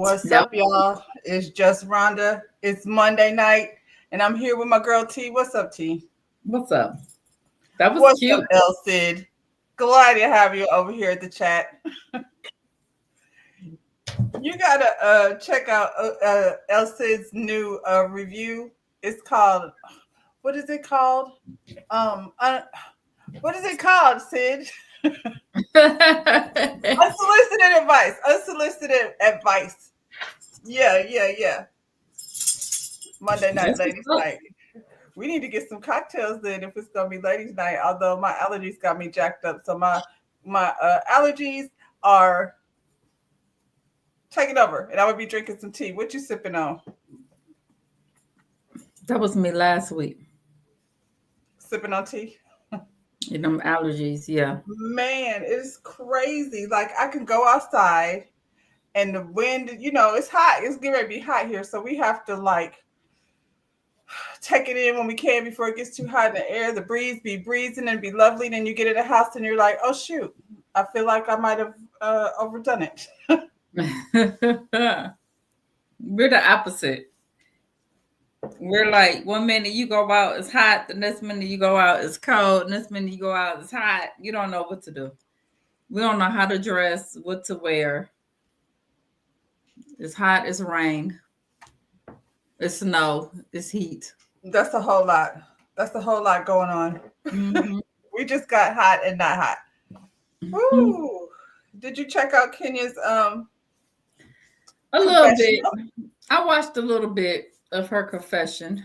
What's up, y'all? It's just Rhonda. It's Monday night, and I'm here with my girl T. What's up, T? What's up? That was What's up, cute. El Cid? Glad to have you over here at the chat. You gotta check out El Cid's new review. It's called, what is it called? Um, uh, what is it called, Sid? Unsolicited advice. Unsolicited advice. Yeah. Monday night, That's ladies' what's up. night. We need to get some cocktails then if it's gonna be ladies' night. Although my allergies got me jacked up, so my allergies are taking over, and I would be drinking some tea. What you sipping on? That was me last week. Sipping on tea. You know, allergies. Yeah. Man, it's crazy. Like I can go outside, and the wind. It's hot. It's getting ready to be hot here, so we have to like take it in when we can before it gets too hot in the air. The breeze be breezing and be lovely. Then you get in the house and you're like, oh shoot, I feel like I might have overdone it. We're the opposite. We're like 1 minute you go out, it's hot. The next minute you go out, it's cold. The next minute you go out, it's hot. You don't know what to do. We don't know how to dress, what to wear. It's hot, it's rain, it's snow, it's heat. That's a whole lot. That's a whole lot going on. Mm-hmm. We just got hot and not hot. Woo! Did you check out Kenya's A little bit. confessional? I watched a little bit of her confession.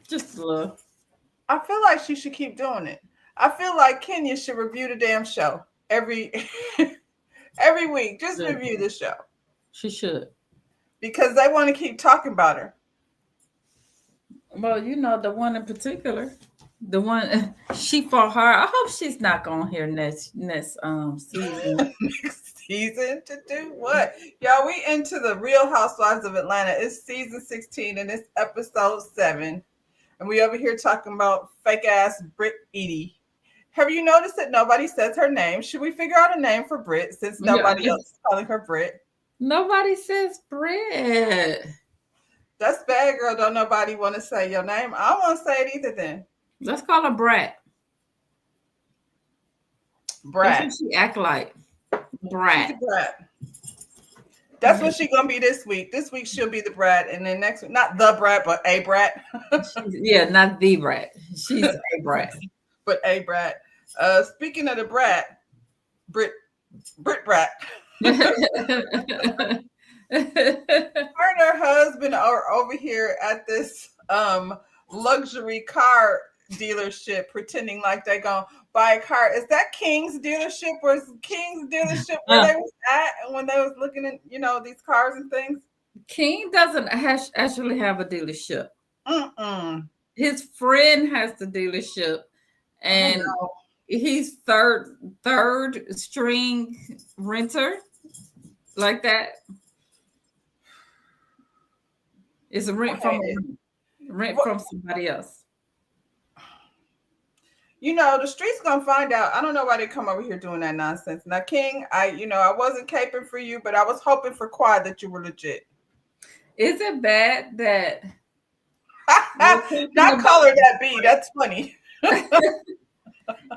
Just a little. I feel like she should keep doing it. I feel like Kenya should review the damn show every every week. Just review the show She should. because they want to keep talking about her. Well, you know, the one in particular, the one she fought her. I hope she's not gonna hear next season. Next season to do what? Y'all, we into the Real Housewives of Atlanta. It's season 16 and it's episode 7. And we over here talking about fake ass Brit Edie. Have you noticed that nobody says her name? Should we figure out a name for Brit since nobody Yeah. else is calling her Brit? Nobody says Brit. That's bad, girl. Don't nobody want to say your name. I don't want to say it either then. Let's call her Brat. Brat. That's what she act like. She's Brat. a brat. That's what she's gonna be this week. This week she'll be the brat, and then next week, not the brat, but a brat. Yeah, not the brat. She's a brat. But a brat. Speaking of the brat, Brit brat. Her and her husband are over here at this luxury car dealership pretending like they're gonna buy a car. Is that King's dealership or is King's dealership where they was at when they was looking at these cars and things? King doesn't actually have a dealership. Mm-mm. His friend has the dealership, and he's third string renter like that. It's a rent from somebody else. The street's gonna find out. I don't know why they come over here doing that nonsense. Now, King, I wasn't caping for you, but I was hoping for Quad that you were legit. Is it bad that not color that B? That's funny.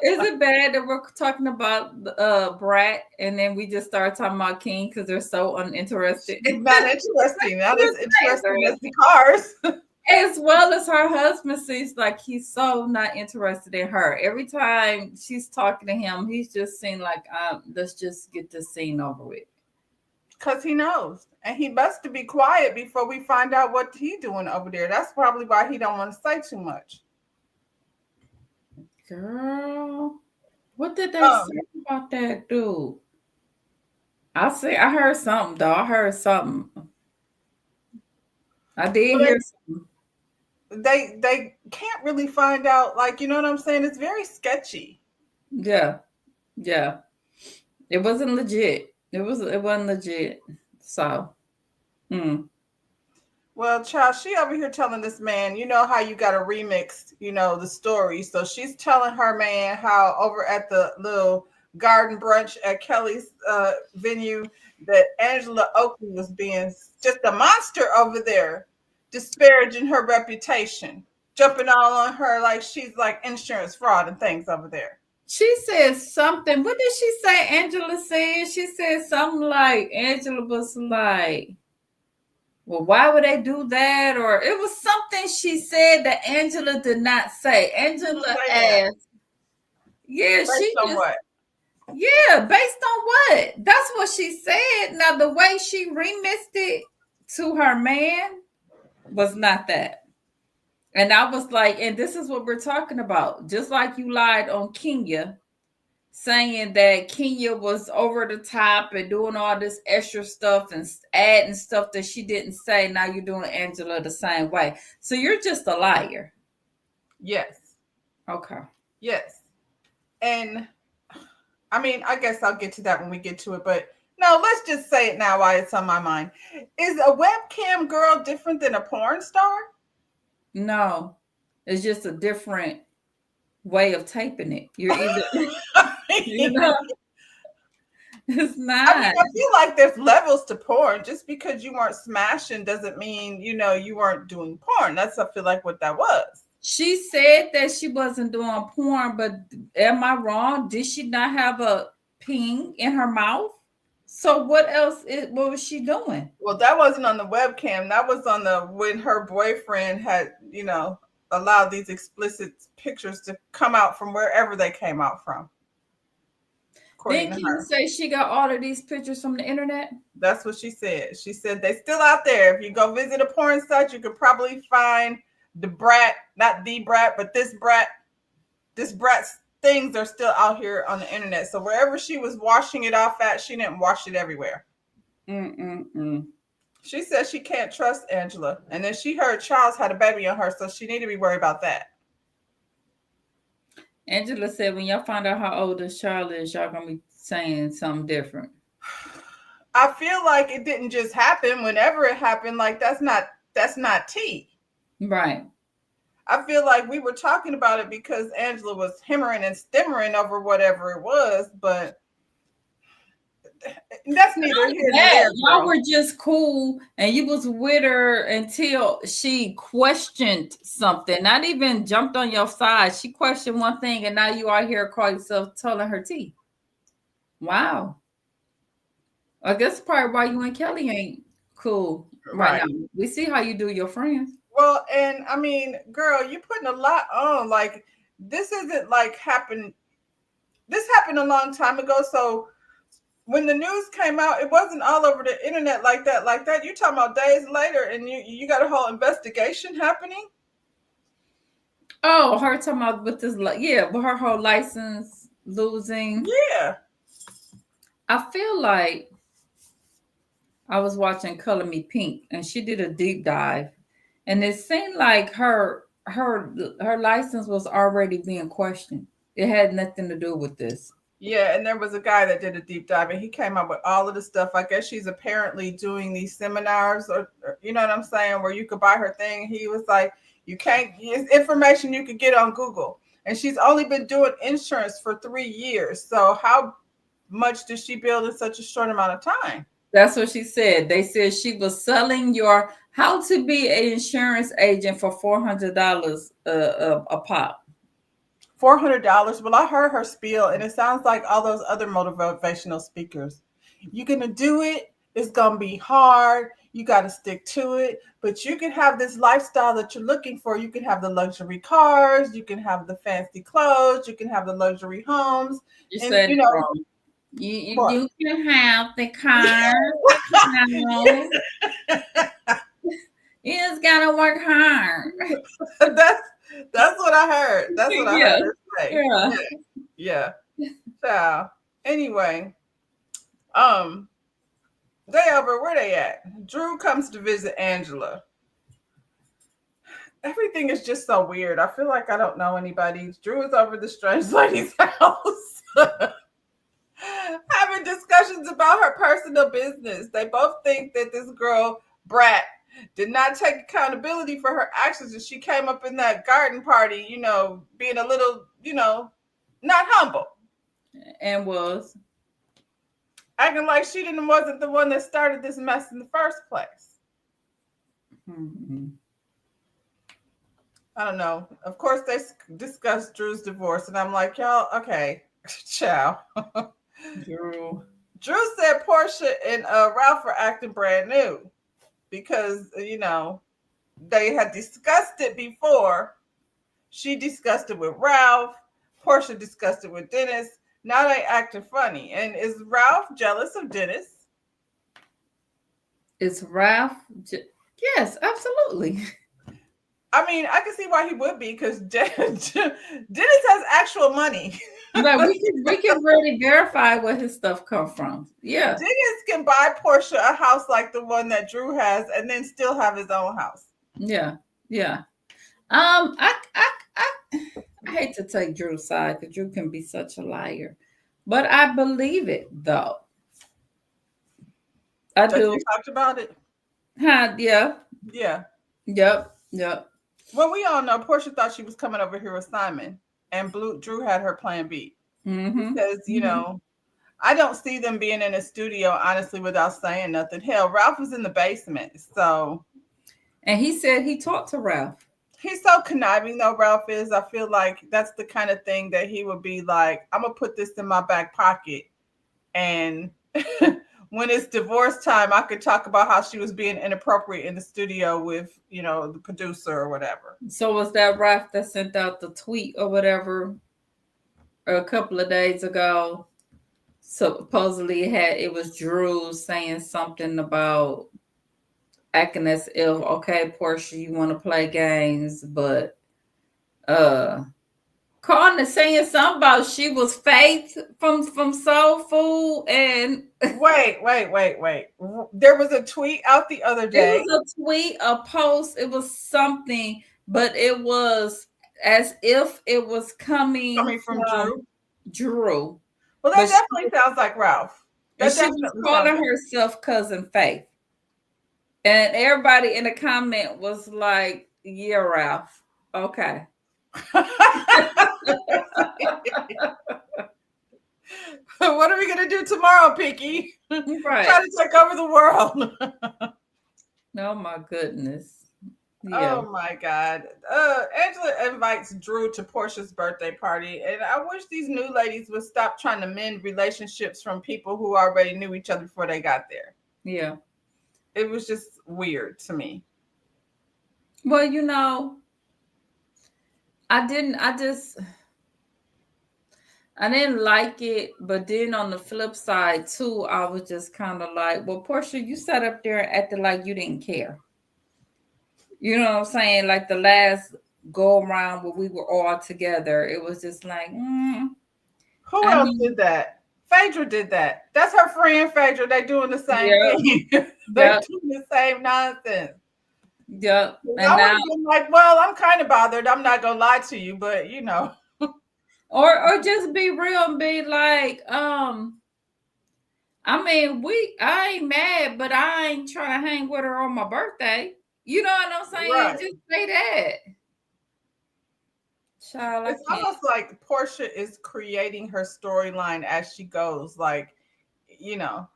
Is it bad that we're talking about Brat and then we just start talking about King because they're so uninterested? It's not interesting. Not as interesting as the cars. As well as her husband seems like he's so not interested in her. Every time she's talking to him, he's just saying like, let's just get this scene over with. Because he knows. And he best to be quiet before we find out what he's doing over there. That's probably why he don't want to say too much. Girl, what did they say about that dude? I heard something though. I heard something. I did hear something. They can't really find out, like, you know what I'm saying? It's very sketchy. Yeah. It wasn't legit. It wasn't legit. So Well, child, she over here telling this man, you know how you got to remix, the story. So she's telling her man how over at the little garden brunch at Kelly's venue, that Angela Oakley was being just a monster over there, disparaging her reputation, jumping all on her like she's like insurance fraud and things over there. She said something. What did she say? Angela said she said something like Angela was like, well, why would they do that? Or it was something she said that Angela did not say. Who Angela say that? asked, yeah, Based she on just, what? yeah, based on what? That's what she said. Now, the way she remixed it to her man was not that. And I was like, and this is what we're talking about. Just like you lied on Kenya, saying that Kenya was over the top and doing all this extra stuff and adding stuff that she didn't say. Now you're doing Angela the same way. So you're just a liar. Yes. Okay. Yes. And I mean, I guess I'll get to that when we get to it, but no, let's just say it now while it's on my mind. Is a webcam girl different than a porn star? No, it's just a different way of taping it. You're either, you know, it's I mean, not. I feel like there's levels to porn. Just because you weren't smashing doesn't mean, you weren't doing porn. That's, I feel like, what that was. She said that she wasn't doing porn, but am I wrong? Did she not have a ping in her mouth? So what was she doing? Well, that wasn't on the webcam. That was on the when her boyfriend had, allowed these explicit pictures to come out from wherever they came out from, according Then to Kim her. say she got all of these pictures from the internet? That's what she said. She said they still out there. If you go visit a porn site, you could probably find the brat, not the brat, but this brat's things are still out here on the internet. So wherever she was washing it off at, she didn't wash it everywhere. Mm-mm-mm. She said she can't trust Angela. And then she heard Charles had a baby on her, so she need to be worried about that. Angela said when y'all find out how old this child is, y'all gonna be saying something different. I feel like it didn't just happen. Whenever it happened, like that's not tea. Right. I feel like we were talking about it because Angela was hammering and stimmering over whatever it was, but that's neither here nor That there, y'all girl. were just cool and you was with her until she questioned something, not even jumped on your side. She questioned one thing and now you are here call yourself telling her tea. Wow. I guess probably why you and Kelly ain't cool right Right. now. We see how you do your friends. Well, and I mean, girl, you're putting a lot on. Like, this isn't like happened. This happened a long time ago. So when the news came out, it wasn't all over the internet like that. Like that, you talking about days later, and you got a whole investigation happening. Oh, her talking about with this, yeah, with her whole license losing. Yeah. I feel like I was watching Color Me Pink, and she did a deep dive, and it seemed like her license was already being questioned. It had nothing to do with this. Yeah, and there was a guy that did a deep dive, and he came up with all of the stuff. I guess she's apparently doing these seminars, or you know what I'm saying, where you could buy her thing. He was like, you can't. It's information you could get on Google, and she's only been doing insurance for 3 years. So how much did she build in such a short amount of time? That's what she said. They said she was selling your how to be an insurance agent for $400 a pop. $400. Well, I heard her spiel, and it sounds like all those other motivational speakers. You're gonna do it. It's gonna be hard. You got to stick to it. But you can have this lifestyle that you're looking for. You can have the luxury cars. You can have the fancy clothes. You can have the luxury homes. You And said it wrong. what? You can have the car. No, you just gotta work hard. that's what I heard. That's what I Yeah, heard her say. yeah. Yeah. Ciao. Anyway, um, they over where they at? Drew comes to visit Angela. Everything is just so weird. I feel like I don't know anybody. Drew is over the strange lady's house. Having discussions about her personal business. They both think that this girl, Brat, did not take accountability for her actions and she came up in that garden party, being a little, not humble. And was acting like she didn't wasn't the one that started this mess in the first place. Mhm. I don't know. Of course, they discussed Drew's divorce, and I'm like, y'all, okay, ciao. Drew. Drew said Portia and Ralph are acting brand new because they had discussed it before. She discussed it with Ralph. Portia discussed it with Dennis. Now they acting funny. And is Ralph jealous of Dennis? Is Ralph? Yes, absolutely. I mean, I can see why he would be because Dennis has actual money. Like we can really verify where his stuff come from. Yeah, Dennis can buy Portia a house like the one that Drew has and then still have his own house. yeah, yeah. I hate to take Drew's side because Drew can be such a liar, but I believe it though. I That do. they talked about it. Huh? Yeah. Yeah. Yep. Yep. Well, we all know Portia thought she was coming over here with Simon, and Drew had her plan B Mm-hmm. because Mm-hmm. I don't see them being in a studio honestly without saying nothing. Hell, Ralph was in the basement, so And he said he talked to Ralph. he's so conniving though. Ralph is. I feel like that's the kind of thing that he would be like, I'm gonna put this in my back pocket, and when it's divorce time, I could talk about how she was being inappropriate in the studio with the producer or whatever. So was that Ralph that sent out the tweet or whatever a couple of days ago? Supposedly it was Drew saying something about acting as if, okay, Portia, you want to play games, but uh Carter saying something about she was Faith from Soul Food, and Wait. There was a tweet out the other it day was a tweet, a post, it was something, but it was as if it was coming coming from from Drew. Drew. Well, that But definitely sounds like Ralph. and That she was definitely sounds calling herself cousin Faith. And everybody in the comment was like, yeah, Ralph. Okay. like. What are we gonna do tomorrow, Pinky? Right. Try to take over the world. Oh my goodness. Yeah. Oh my God. Angela invites Drew to Portia's birthday party, and I wish these new ladies would stop trying to mend relationships from people who already knew each other before they got there. Yeah. It was just weird to me. Well, I didn't like it, but then on the flip side too, I was just kind of like, well, Portia, you sat up there and acted like you didn't care. You know what I'm saying? Like the last go around where we were all together, it was just like, Who I else did mean, that? Phaedra did that. That's her friend Phaedra. They doing the same yeah, thing. They yeah, doing the same nonsense. yeah. I And would now, have been like, well, I'm kind of bothered. I'm not gonna lie to you, but or just be real and be like, I mean, I ain't mad, but I ain't trying to hang with her on my birthday. You know what I'm saying? right. Just say that. Child, I It's can't. almost like Portia is creating her storyline as she goes. Like, you know,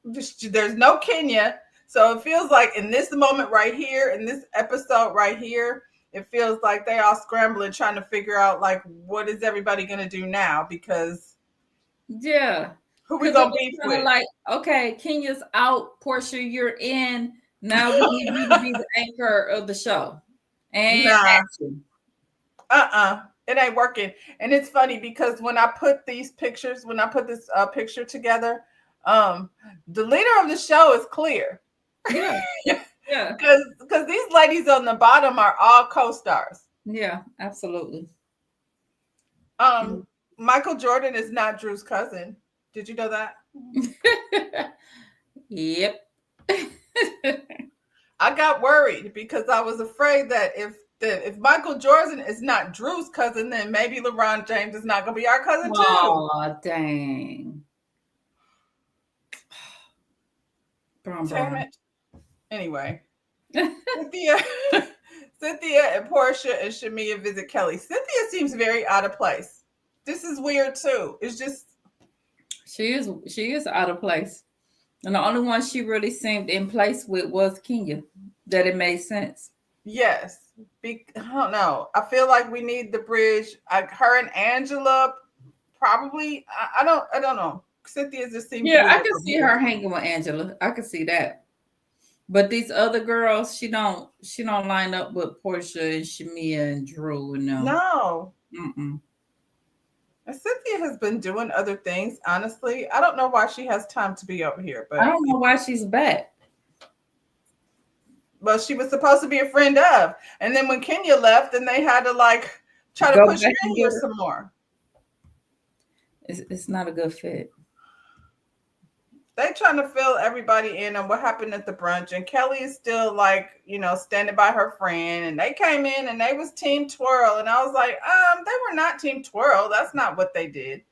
there's no Kenya. So it feels like in this moment right here, in this episode right here, it feels like they all scrambling trying to figure out like what is everybody gonna do now because Yeah. who we Because it gonna was beef kind of with? like, okay, Kenya's out, Portia, you're in. Now we need you to be the anchor of the show. And Nah, action. it ain't working. And it's funny because when I put these pictures, when I put this picture together, um, the leader of the show is clear. Yeah. Yeah. Because these ladies on the bottom are all co-stars. Yeah. Absolutely. Um, Michael Jordan is not Drew's cousin. Did you know that? Yep. I got worried because I was afraid that if Michael Jordan is not Drew's cousin, then maybe LeBron James is not going to be our cousin too. Oh, dang. Brum, Damn brum. it. Anyway, Cynthia, Cynthia and Portia and Shamia visit Kelly. Cynthia seems very out of place. This is weird too. It's just She is out of place. And the only one she really seemed in place with was Kenya. That it made sense. Yes. I don't know. I feel like we need the bridge. Her and Angela probably. I don't know. Cynthia just seems Yeah, I weird can over see here. her hanging with Angela. I can see that. But these other girls, she don't line up with Portia and Shamia and Drew and them. No. Mm-mm. And Cynthia has been doing other things, honestly. I don't know why she has time to be over here, I but don't know why she's back. well, she was supposed to be a friend of. And then when Kenya left, then they had to like try to Go push her back and in get here her. some more. It's not a good fit. They trying to fill everybody in on what happened at the brunch, and Kelly is still like, standing by her friend. And they came in and they was team twirl, and I was like, they were not team twirl. That's not what they did.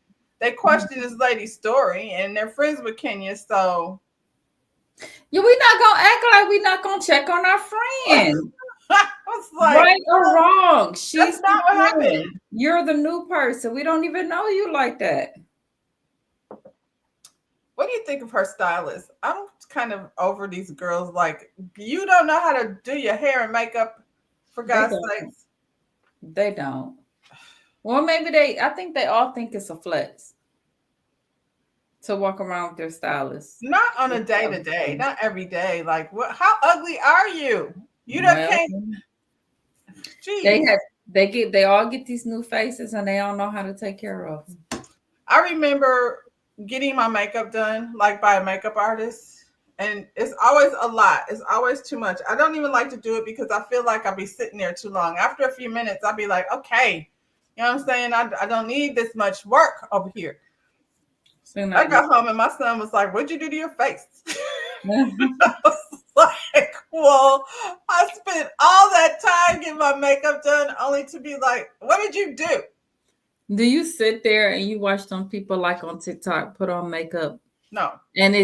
They questioned this lady's story, and they're friends with Kenya, so Yeah, we not gonna act like we not gonna check on our friend. I was like, Right or wrong. that's She's the not what happened. friend. You're the new person. We don't even know you like that. What do you think of her stylist? I'm kind of over these girls. Like, you don't know how to do your hair and makeup, for They God's don't. sakes. They don't. Well, maybe I think they all think it's a flex to walk around with their stylist. Not on a day to day, not every day. Like, what? How ugly are you? You don't Well, can't. they Jeez. have they all get these new faces and they don't know how to take care of them. I remember getting my makeup done, like by a makeup artist, and it's always a lot. It's always too much. I don't even like to do it because I feel like I'll be sitting there too long. After a few minutes, I'll be like, okay, you know what I'm saying? I don't need this much work over here. Seem I like got home and my son was like, "What'd you do to your face?" I was like, "Well, I spent all that time getting my makeup done, only to be like, what did you do?" do you sit there and you watch some people like on TikTok put on makeup No, and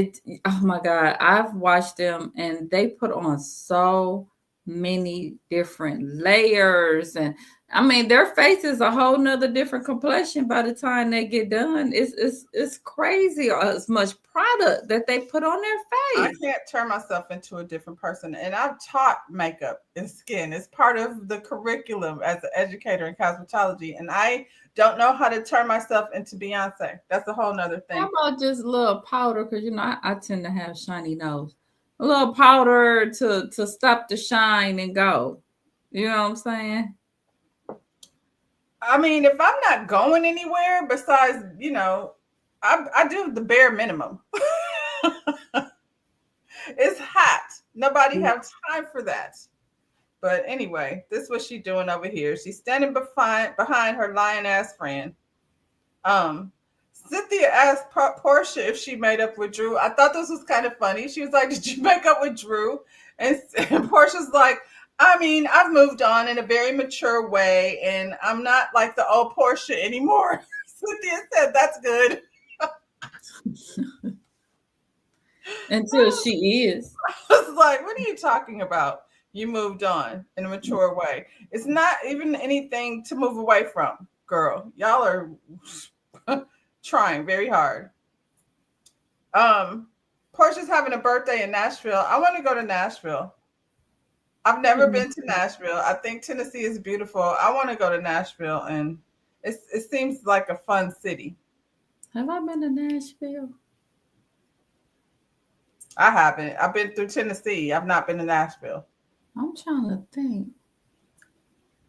oh my God, I've watched them and they put on so many different layers. And I mean, their face is a whole nother different complexion by the time they get done. It's crazy as much product that they put on their I face. can't turn myself into a different person. And I've taught makeup and skin. It's part of the curriculum as an educator in cosmetology. And I don't know how to turn myself into Beyonce. That's a whole nother How thing. about just a little powder? Because I tend to have shiny nose. A little powder to stop the shine and go. You know what I'm saying? I mean, if I'm not going anywhere besides, I do the bare minimum. It's hot. Nobody have time for that. But anyway, this is what she's doing over here. She's standing behind her lion ass friend. Um, Cynthia asked Portia if she made up with Drew. I thought this was kind of funny. She was like, "Did you make up with Drew?" And Portia's like, "I mean, I've moved on in a very mature way, and I'm not like the old Portia anymore." Cynthia said, "That's good." Until she is. I was like, "What are you talking about? You moved on in a mature way. It's not even anything to move away from, girl. Y'all are trying very hard." Um, Portia's having a birthday in Nashville. I want to go to Nashville. I've never been to Nashville. I think Tennessee is beautiful. I want to go to Nashville, and it seems like a fun city. Have I been to Nashville? I haven't. I've been through Tennessee. I've not been to Nashville. I'm trying to think.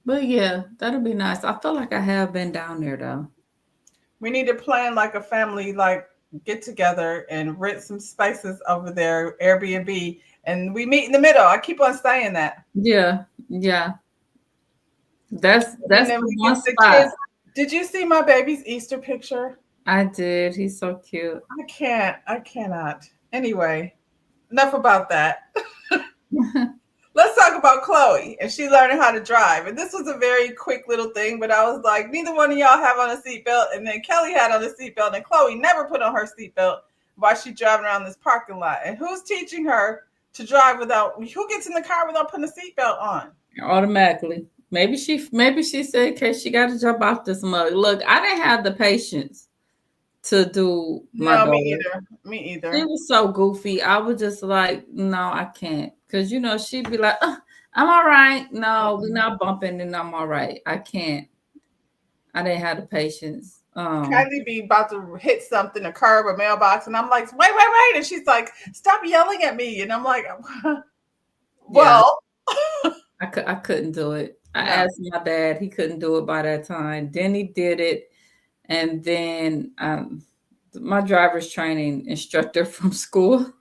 But yeah, that'll be nice. I feel like I have been down there though. We need to plan like a family like get together and rent some spaces over there, Airbnb, and we meet in the middle. I keep on saying that. Yeah, yeah. And That's then the we one get the spot. kids. Did you see my baby's Easter picture? I did. He's so cute. I can't. I cannot. Anyway, enough about that. Let's talk about Chloe and she learning how to drive. And this was a very quick little thing, but I was like, neither one of y'all have on a seatbelt. And then Kelly had on a seatbelt, and Chloe never put on her seatbelt while she's driving around this parking lot. And who's teaching her to drive without? Who gets in the car without putting a seatbelt on? Automatically. Maybe she said, "Okay, she got to jump off this mug." Look, I didn't have the patience to do my No, me daughter. either. Me She either. was so goofy. I was just like, no, I can't. Because, she'd be like, I'm all right. No, we're Mm-mm. not bumping and I'm all right. I can't. I didn't have the patience. Kylie be about to hit something, a curb, a mailbox, and I'm like, wait, wait, wait. And she's like, stop yelling at me. And I'm like, Yeah, well, I couldn't do it. I no. asked my dad. He couldn't do it by that time. Then he did it. And then my driver's training instructor from school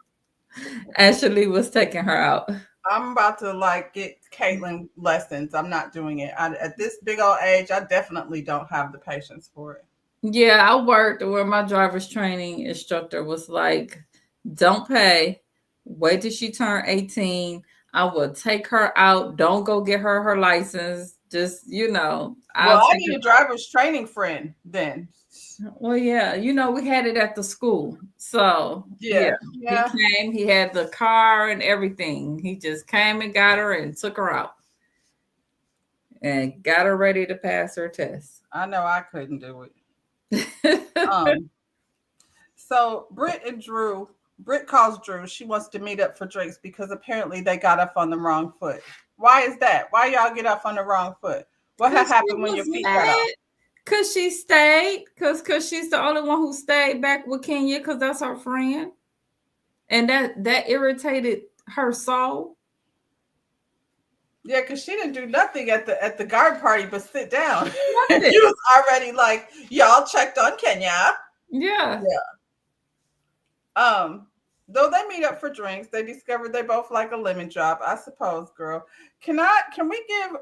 actually was taking her out. I'm about to like get Caitlin lessons. I'm not doing it. At this big old age, I definitely don't have the patience for it. Yeah, I worked where my driver's training instructor was like, don't pay, wait till she turn 18. I will take her out. Don't go get her license. Just, Well, I'll I take need a her. driver's training friend then. Well, yeah, we had it at the school. So, yeah, Yeah, he yeah. came, he had the car and everything. He just came and got her and took her out and got her ready to pass her test. I know I couldn't do it. Um, so Britt and Drew, Britt calls Drew. She wants to meet up for drinks because apparently they got up on the wrong foot. Why is that? Why y'all get up on the wrong foot? What had Cause she happened when your was feet got mad. off? Cause she stayed. Cause she's the only one who stayed back with Kenya. Cause that's her friend, and that irritated her soul. Yeah, because she didn't do nothing at the garden party but sit down. And Nothing. you was already like, y'all checked on Kenya. Yeah. Yeah. Though they meet up for drinks, they discovered they both like a lemon drop. I suppose, girl. Can we give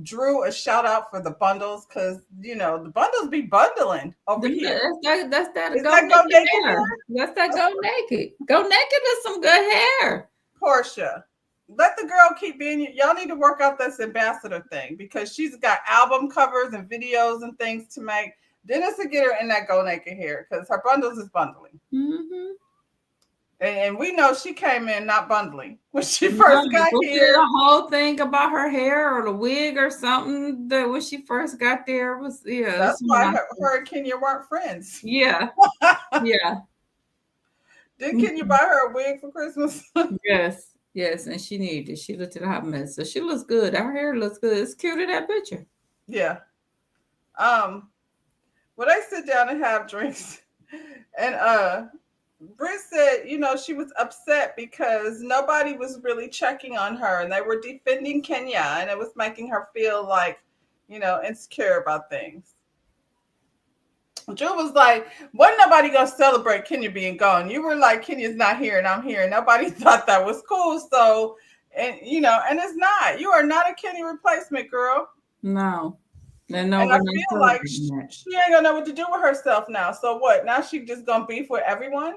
Drew a shout out for the bundles? Cause the bundles be bundling over here. That's that Is go that go naked naked hair. hair? That's that go naked. Go naked is some good hair. Portia. Let the girl keep being y'all need to work out this ambassador thing because she's got album covers and videos and things to make. Dennis will get her in that go naked hair because her bundles is bundling. Mm-hmm. And we know she came in not bundling when she No, first got was it here. a whole thing about her hair or the wig or something that when she first got there was That's it's why not. her and Kenya weren't friends. Yeah, yeah. Did Kenya buy her a wig for Christmas? Yes, yes, and she needed it. She looked at a hot mess. So she looks good. Her hair looks good. It's cute in that picture. Yeah. Um, well, they sit down and have drinks. And Britt said, she was upset because nobody was really checking on her and they were defending Kenya and it was making her feel like, insecure about things. Drew was like, wasn't nobody gonna celebrate Kenya being gone. You were like, Kenya's not here and I'm here. And nobody thought that was cool. So, and it's not. You are not a Kenya replacement, girl. No, no, And I we're not feel like celebrating that. she ain't gonna know what to do with herself now. So what? Now she just gonna beef with everyone?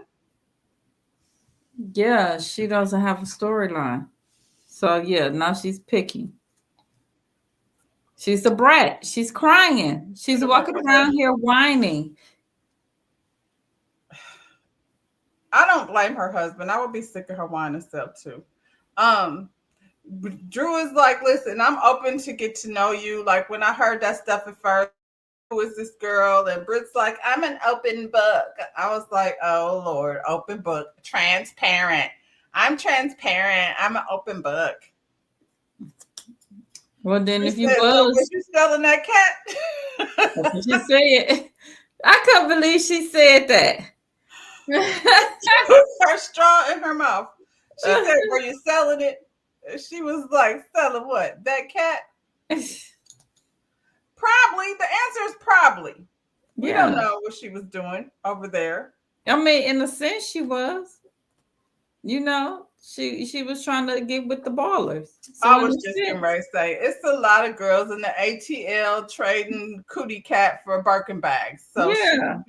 Yeah, she doesn't have a storyline. So yeah, now she's picky. She's a brat. She's crying. She's Should have went walking with her. around here whining. I don't blame her husband. I would be sick of her whining self too. Um, Drew is like, listen, I'm open to get to know you. Like when I heard that stuff at first, who is this girl? And Britt's like, I'm an open book. I was like, oh Lord, open book, transparent. I'm transparent. I'm an open book. Well, then She if you said, so was was, you selling that that's cat? what she said. I couldn't believe she said that. She put her straw in her mouth. She said, were you selling it? She was like, selling what? That cat? Probably. The answer is probably. We don't Yeah. know what she was doing over there. I mean, in a sense, she was. She was trying to get with the ballers. So I in was a just getting sense, ready to say it's a lot of girls in the ATL trading cootie cat for Birkin bags. So she, yeah,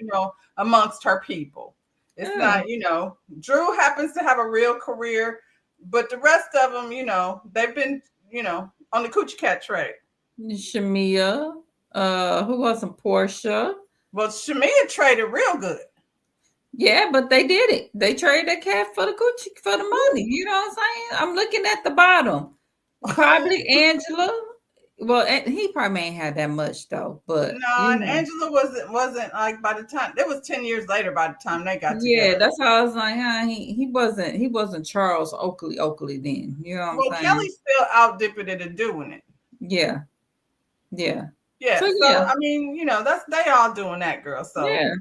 amongst her people. It's yeah. not, Drew happens to have a real career, but the rest of them, they've been, on the coochie cat trade. Shamia, who wasn't Portia? Well, Shamia traded real good. Yeah, but they did it. They traded that cat for the Gucci for the money. You know what I'm saying? I'm looking at the bottom. Probably Angela. Well, he probably ain't had that much though, but No, you and know, Angela wasn't like by the time it was 10 years later by the time they got yeah, together. that's how I was like, he wasn't Charles Oakley then. You know what I'm Well, saying? Kelly still out dipping it and doing it. Yeah, yeah. So Yeah, so yeah, I mean, that's they all doing that, girl. So, yeah,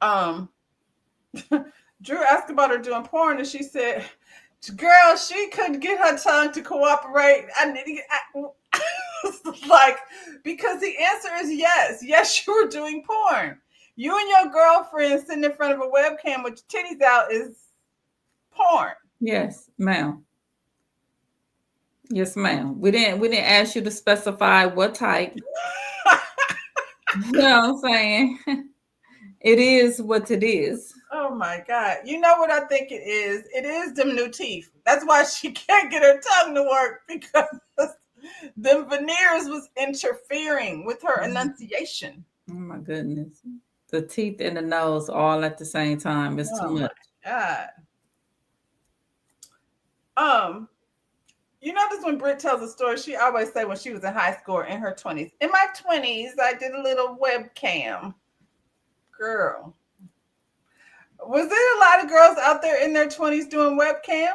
um, Drew asked about her doing porn, and she said, "Girl, she couldn't get her tongue to cooperate." Like, because the answer is yes, yes, you were doing porn. You and your girlfriend sitting in front of a webcam with your titties out is porn. yes, ma'am. Yes, ma'am. We didn't ask you to specify what type. You know what I'm saying? It is what it is. Oh my God. You know what I think it is? It is them new teeth. That's why she can't get her tongue to work because them veneers was interfering with her enunciation. Oh my goodness. The teeth and the nose all at the same time is too Oh my much. God. Um, you notice when Britt tells a story, she always say when she was in high school or in her 20s. In my 20s, I did a little webcam. Girl. Was there a lot of girls out there in their 20s doing webcam?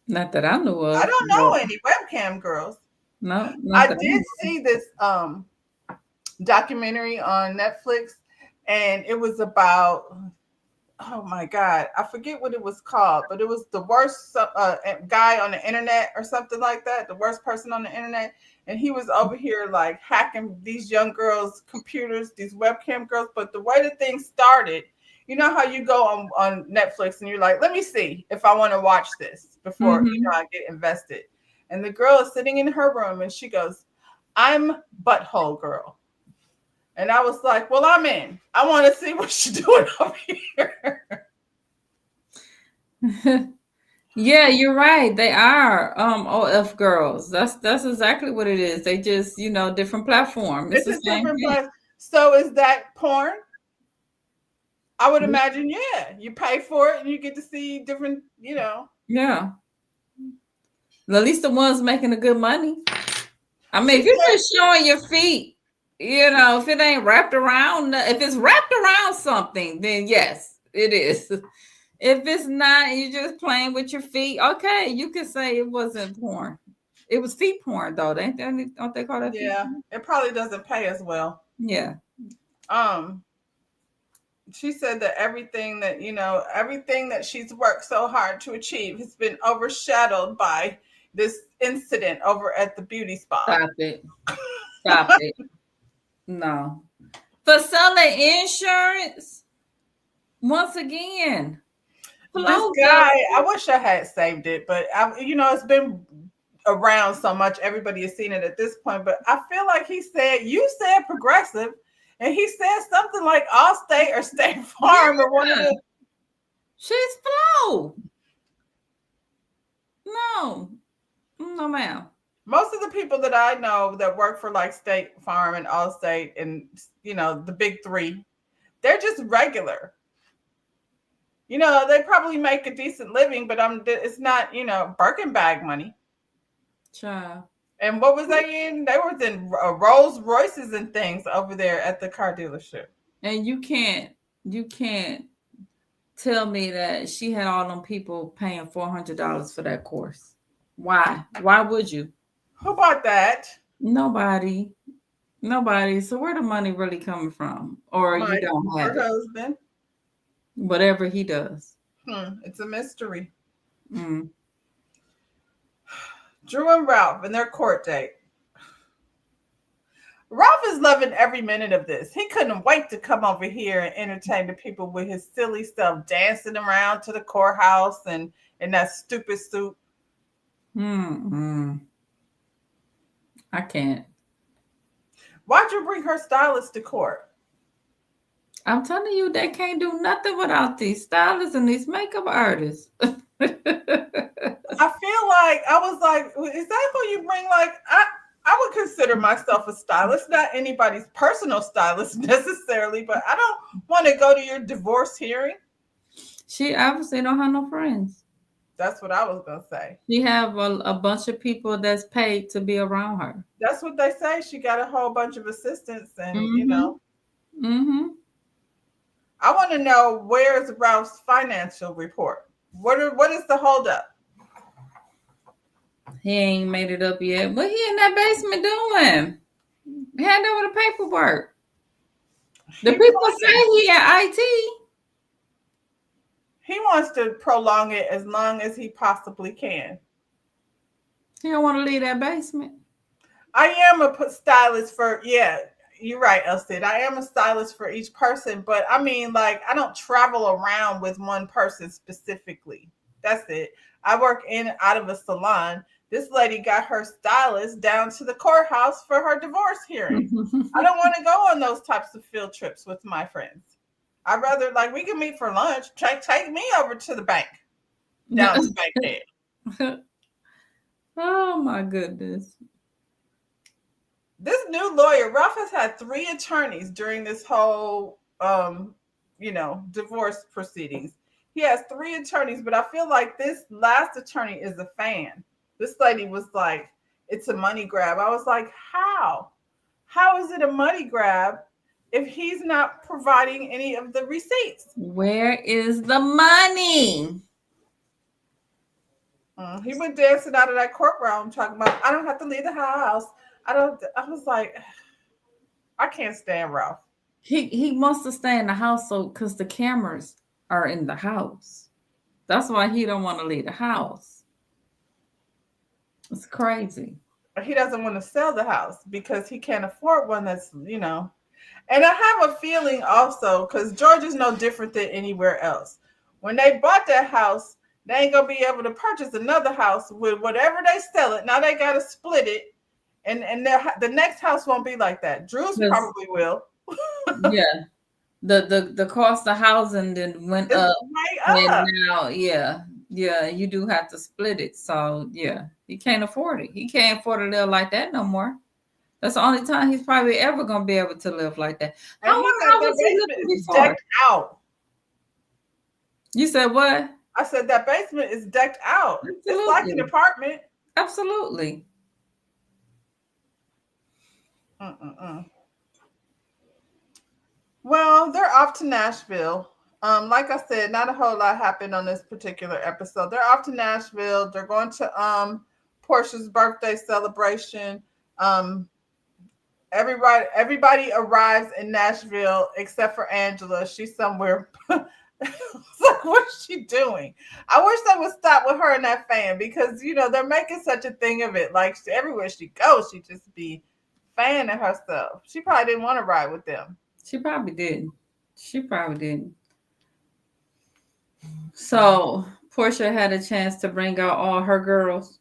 Not that I know I of, don't know but any webcam girls. no, not I that I did know of. see this documentary on Netflix, and it was about, oh my God, I forget what it was called, but it was the worst guy on the internet or something like that, the worst person on the internet. And he was over here like hacking these young girls' computers, these webcam girls. But the way the thing started, you know how you go on Netflix and you're like, let me see if I want to watch this before Mm-hmm. I get invested. And the girl is sitting in her room and she goes, I'm butthole girl. And I was like, well, I'm in. I want to see what she's doing over here. Yeah, you're right. They are OF girls. That's exactly what it is. They just, different platform. It's It's the a same different thing. place. So is that porn? I would Yeah. imagine, yeah. You pay for it and you get to see different. Yeah. At least the ones making the good money. I mean, She if you're said, just showing your feet, if it ain't wrapped around, if it's wrapped around something, then yes, it is. If it's not, and you're just playing with your feet, okay, you can say it wasn't porn. It was feet porn, though. Don't they call that feet yeah, porn? it probably doesn't pay as well. Yeah. Um, she said that everything that she's worked so hard to achieve has been overshadowed by this incident over at the beauty spa. Stop it. Stop it. No. For selling insurance, once again, This closure. guy, I wish I had saved it, but it's been around so much, everybody has seen it at this point. But I feel like you said Progressive, and he said something like Allstate or State Farm or one of Yeah. the. She's Flo. No. No, ma'am. Most of the people that I know that work for like State Farm and Allstate and the big three, they're just regular. They probably make a decent living, but it's not Birkin bag money. Child. And what was they in? They were in Rolls Royces and things over there at the car dealership. And you can't tell me that she had all them people paying $400 for that course. Why? Why would you? Who bought that? Nobody. Nobody. So where the money really coming from? Or My you don't have her it. husband. Whatever he does. It's a mystery. Mm. Drew and Ralph and their court date. Ralph is loving every minute of this. He couldn't wait to come over here and entertain the people with his silly stuff, dancing around to the courthouse and in that stupid suit. Mm-mm. I can't. Why'd you bring her stylist to court? I'm telling you, they can't do nothing without these stylists and these makeup artists. I feel like I was like, is that who you bring? Like, I would consider myself a stylist, not anybody's personal stylist necessarily, but I don't want to go to your divorce hearing. She obviously don't have no friends. That's what I was gonna say. She have a bunch of people that's paid to be around her. That's what they say. She got a whole bunch of assistants, and Mhm. Mhm. I want to know, where's Ralph's financial report? What is the holdup? He ain't made it up yet. What he in that basement doing? Hand over the paperwork. The He people planned. say he at IT. He wants to prolong it as long as he possibly can. He don't want to leave that basement. I am a stylist for, yeah, you're right, Elsid. I am a stylist for each person, but I mean, like, I don't travel around with one person specifically. That's it. I work in and out of a salon. This lady got her stylist down to the courthouse for her divorce hearing. I don't want to go on those types of field trips with my friends. I'd rather, like, we can meet for lunch. Take me over to the bank, down to Bankhead. Oh my goodness. This new lawyer, Ralph has had three attorneys during this whole divorce proceedings. He has three attorneys, but I feel like this last attorney is a fan. This lady was like, it's a money grab. I was like, how? How is it a money grab if he's not providing any of the receipts? Where is the money? He went dancing out of that courtroom talking about, I don't have to leave the house. I don't. I was like, I can't stand Ralph. He wants to stay in the house so because the cameras are in the house. That's why he don't want to leave the house. It's crazy. He doesn't want to sell the house because he can't afford one And I have a feeling also, because Georgia's no different than anywhere else. When they bought that house, they ain't gonna be able to purchase another house with whatever they sell it. Now they gotta split it, and the next house won't be like that. Drew's probably will. Yeah, the cost of housing then went It's up, way and up. now yeah, you do have to split it. So yeah, he can't afford it. He can't afford to live like that no more. That's the only time he's probably ever gonna be able to live like that. And he said How that was he basement living is before? decked out. You said what? I said that basement is decked out. It's like an Absolutely, apartment. absolutely. Mm-mm-mm. Well, they're off to Nashville. Like I said, not a whole lot happened on this particular episode. They're off to Nashville. They're going to Portia's birthday celebration. Um, everybody arrives in Nashville except for Angela. She's somewhere. It's like, what is she doing? I wish they would stop with her and that fan, because they're making such a thing of it. Like, everywhere she goes, she just be fanning herself. She probably didn't want to ride with them. She probably didn't. She probably didn't. So Portia had a chance to bring out all her girls.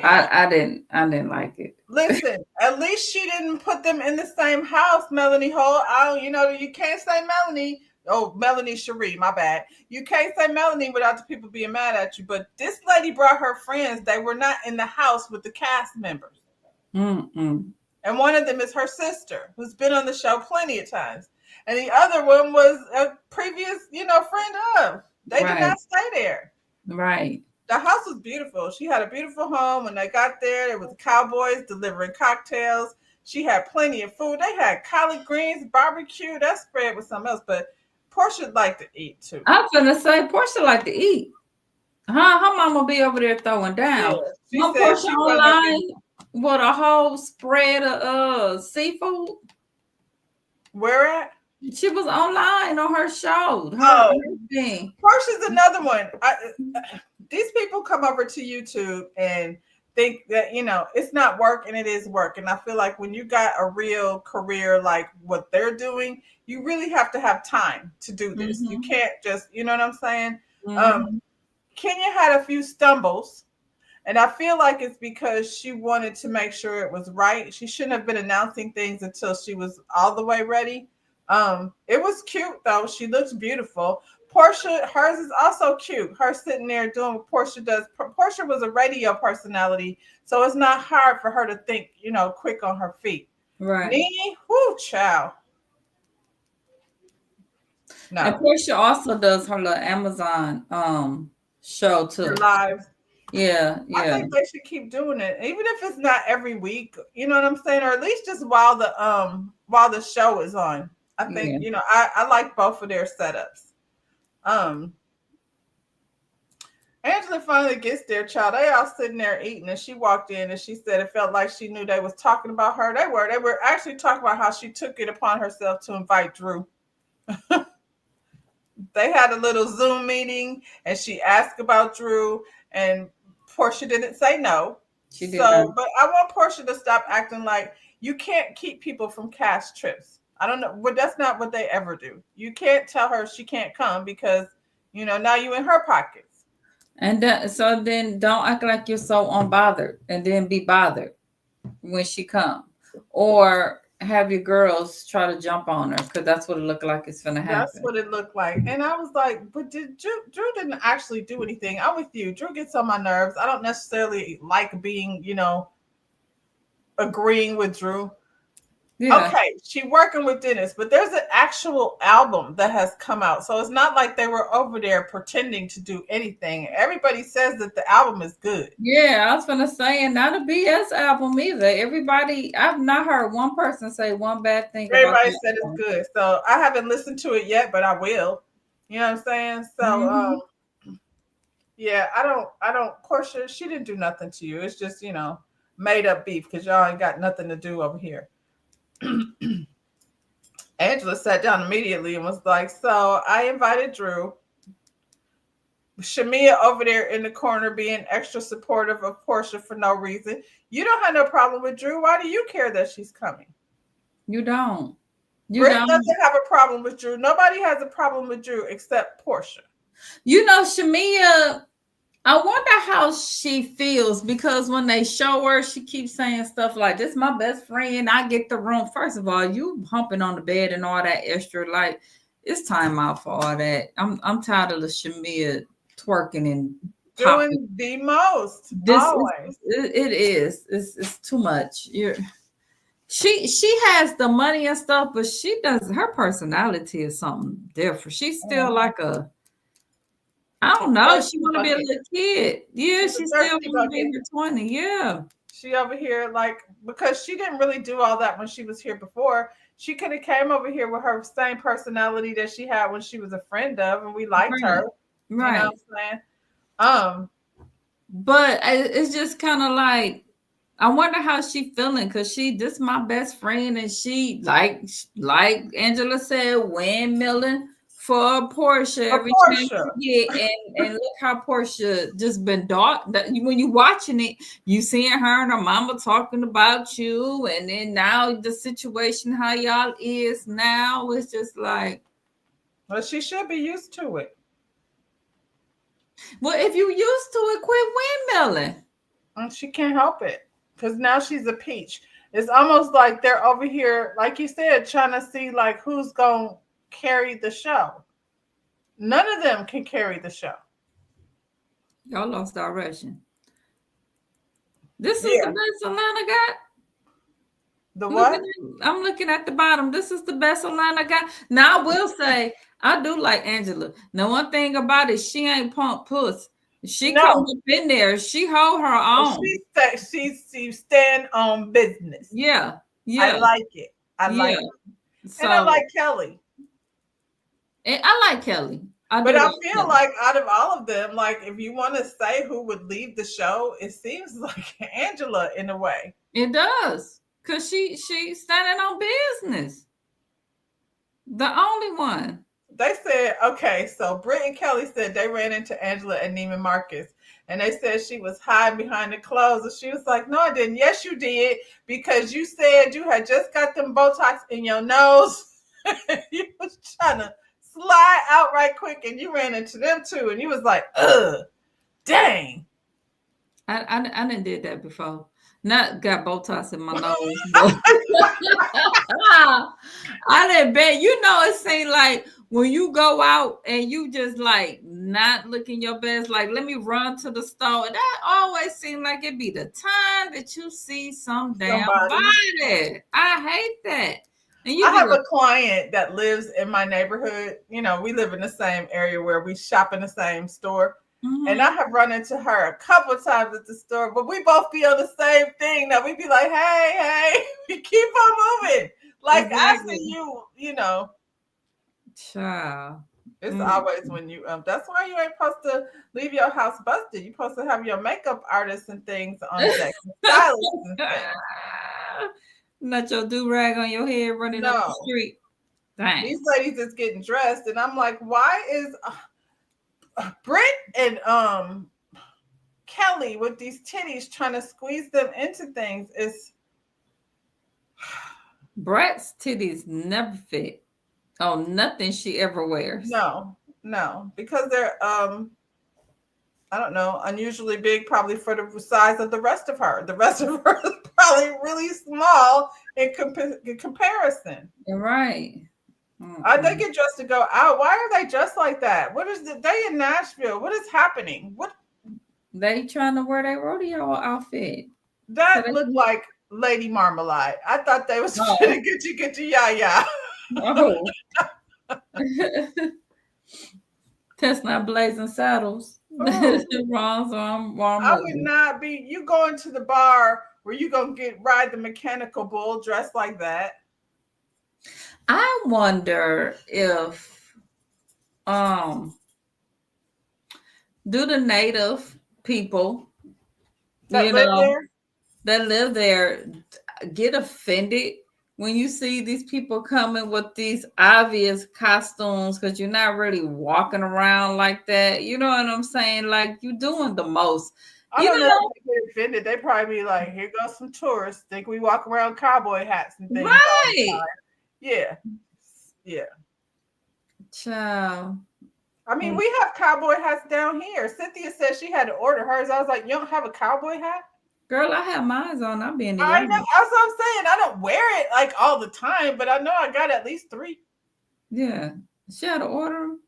I didn't like it. Listen, at least she didn't put them in the same house, Melanie Hall. You can't say Melanie. Oh, Melanie Cherie, my bad. You can't say Melanie without the people being mad at you. But this lady brought her friends. They were not in the house with the cast members. Mm-mm. And one of them is her sister, who's been on the show plenty of times. And the other one was a previous, friend of. They did Right, not stay there. right, The house was beautiful. She had a beautiful home. When they got there, it was cowboys delivering cocktails. She had plenty of food. They had collard greens, barbecue. That spread was something else. But Portia liked to eat too. I'm gonna say Portia like to eat. Her mama be over there throwing Yeah, down. she One said Portia she wasn't gonna be. online with a whole spread of seafood. Where at? She was online on her show. Her Oh, thing. Portia's another one. These people come over to YouTube and think that it's not work, and it is work. And I feel like when you got a real career like what they're doing, you really have to have time to do this. You Mm-hmm. can't just, you know what I'm saying? Mm-hmm. Kenya had a few stumbles, and I feel like it's because she wanted to make sure it was right. She shouldn't have been announcing things until she was all the way ready. It was cute though. She looks beautiful. Portia, hers is also cute. Her sitting there doing what Portia does. Portia was a radio personality, so it's not hard for her to think, quick on her feet. Right. Nene, whoo, child. And No. Portia also does her little Amazon show their too. lives. Yeah, I yeah, think they should keep doing it, even if it's not every week. You know what I'm saying, or at least just while the show is on. I think yeah. I like both of their setups. Um, Angela finally gets there, child. They all sitting there eating, and she walked in and she said it felt like she knew they was talking about her. They were actually talking about how she took it upon herself to invite Drew. They had a little Zoom meeting, and she asked about Drew, and Portia didn't say no. She did not. So, but I want Portia to stop acting like you can't keep people from cast trips. I don't know, but that's not what they ever do. You can't tell her she can't come because now you in her pockets. And so then don't act like you're so unbothered, and then be bothered when she comes, or have your girls try to jump on her because that's what it looked like it's gonna That's happen. what it looked like. And I was like, but did Drew didn't actually do anything. I'm with you. Drew gets on my nerves. I don't necessarily like being, agreeing with Drew. Yeah, Okay, she working with Dennis, but there's an actual album that has come out. So it's not like they were over there pretending to do anything. Everybody says that the album is good. yeah. I was gonna say, and not a BS album either. Everybody, I've not heard one person say one bad thing about Everybody that said it's album. good. So I haven't listened to it yet, but I will. You know what I'm saying? So Hmm. yeah, I don't Portia, she didn't do nothing to you. It's just, made up beef because y'all ain't got nothing to do over here. Angela sat down immediately and was like, so I invited Drew. Shamia over there in the corner being extra supportive of Portia for no reason. You don't have no problem with Drew. Why do you care that she's coming? You don't. You Britt don't. doesn't have a problem with Drew. Nobody has a problem with Drew except Portia. You know, Shamia. I wonder how she feels because when they show her, she keeps saying stuff like, "This is my best friend. I get the room." First of all, you humping on the bed and all that extra. Like, it's time out for all that. I'm tired of the Shamia twerking and popping. Doing the most, This is always. it is. It's too much. She has the money and stuff, but she does her personality is something different. She's still Mhm. like a I She's don't a know. She thirsty want to be a bucket. little kid. Yeah, She's a she still thirsty want to be in bucket. her 20. Yeah. She over here like because she didn't really do all that when she was here before. She could have came over here with her same personality that she had when she was a friend of, and we liked her. Right. You know Right. what I'm saying? Um, But it's just kind of like I wonder how she feeling because she this my best friend and she like Angela said windmilling for Portia for every chance Portia. she get and look how Portia just been dark when you watching it you seeing her and her mama talking about you and then now the situation how y'all is now it's just like Well, she should be used to it. well if you used to it quit windmilling. And she can't help it because now she's a peach. It's almost like they're over here, like you said, trying to see like who's gonna carry the show. None of them can carry the show. Y'all lost direction. This is the Yeah. best Atlanta got. The Looking what? I'm looking at the bottom. This is the best Atlanta got. Now I will say I do like Angela. Now one thing about it, she ain't pump puss. She come No. up in there. She hold her own. She stand on business. Yeah, I yeah, like it. I yeah. like it. And I So like Kelly. and I like Kelly. I But do I like feel Kelly. like out of all of them, like if you want to say who would leave the show, it seems like Angela in a way. It does. Cause she standing on business. The only one. They said, okay, so Britt and Kelly said they ran into Angela and Neiman Marcus. And they said she was hiding behind the clothes. And she was like, no, I didn't. Yes, you did. Because you said you had just got them Botox in your nose. You was trying to slide out right quick. And you ran into them too. And you was like, ugh, dang. I didn't did that before. Not got Botox in my nose, but I didn't bet. You know, it seems like when you go out and you just like not looking your best, like let me run to the store. That always seems like it be the time that you see some damn Somebody. body. I hate that. And you I be have like, a client that lives in my neighborhood. We live in the same area where we shop in the same store. And I Mm-hmm. have run into her a couple of times at the store, but we both be on the same thing. Now we be like, hey, hey, we keep on moving. Like I see Exactly. you, you know. Child. It's Mm. always when you that's why you ain't supposed to leave your house busted. You're supposed to have your makeup artists and things on deck, stylists and things. Not your do rag on your head running up the No. street. Dang. These ladies is getting dressed and I'm like, why is Britt and Kelly with these titties trying to squeeze them into things is Brat's titties never fit on nothing she ever wears. no, no, because they're I don't know, unusually big probably for the size of the rest of her. The rest of her is probably really small in comparison. You're right. They Mm-mm. get dressed to go out. Why are they dressed like that? What is the they in Nashville? What is happening? What They trying to wear their rodeo outfit. So that they looked can, like Lady Marmalade. I thought they was oh, gonna get you, yeah, yeah. oh. Test not blazing saddles. Oh, Wrong, so I'm I would moving. not be. You going to the bar where you gonna get ride the mechanical bull dressed like that? I wonder if um do the native people, That you live know, there? that live there get offended when you see these people coming with these obvious costumes because you're not really walking around like that. You know what I'm saying? Like you doing the most. I You don't know know, if they get offended. They probably be like, "Here goes some tourists. Think we walk around cowboy hats and things all the right. time." Yeah, yeah. Child. I mean, we have cowboy hats down here. Cynthia said she had to order hers. I was like, "You don't have a cowboy hat?" Girl, I have mine on. I'm being the I know. youngest. That's what I'm saying. I don't wear it like all the time, but I know I got at least three. Yeah. She had to order 'em.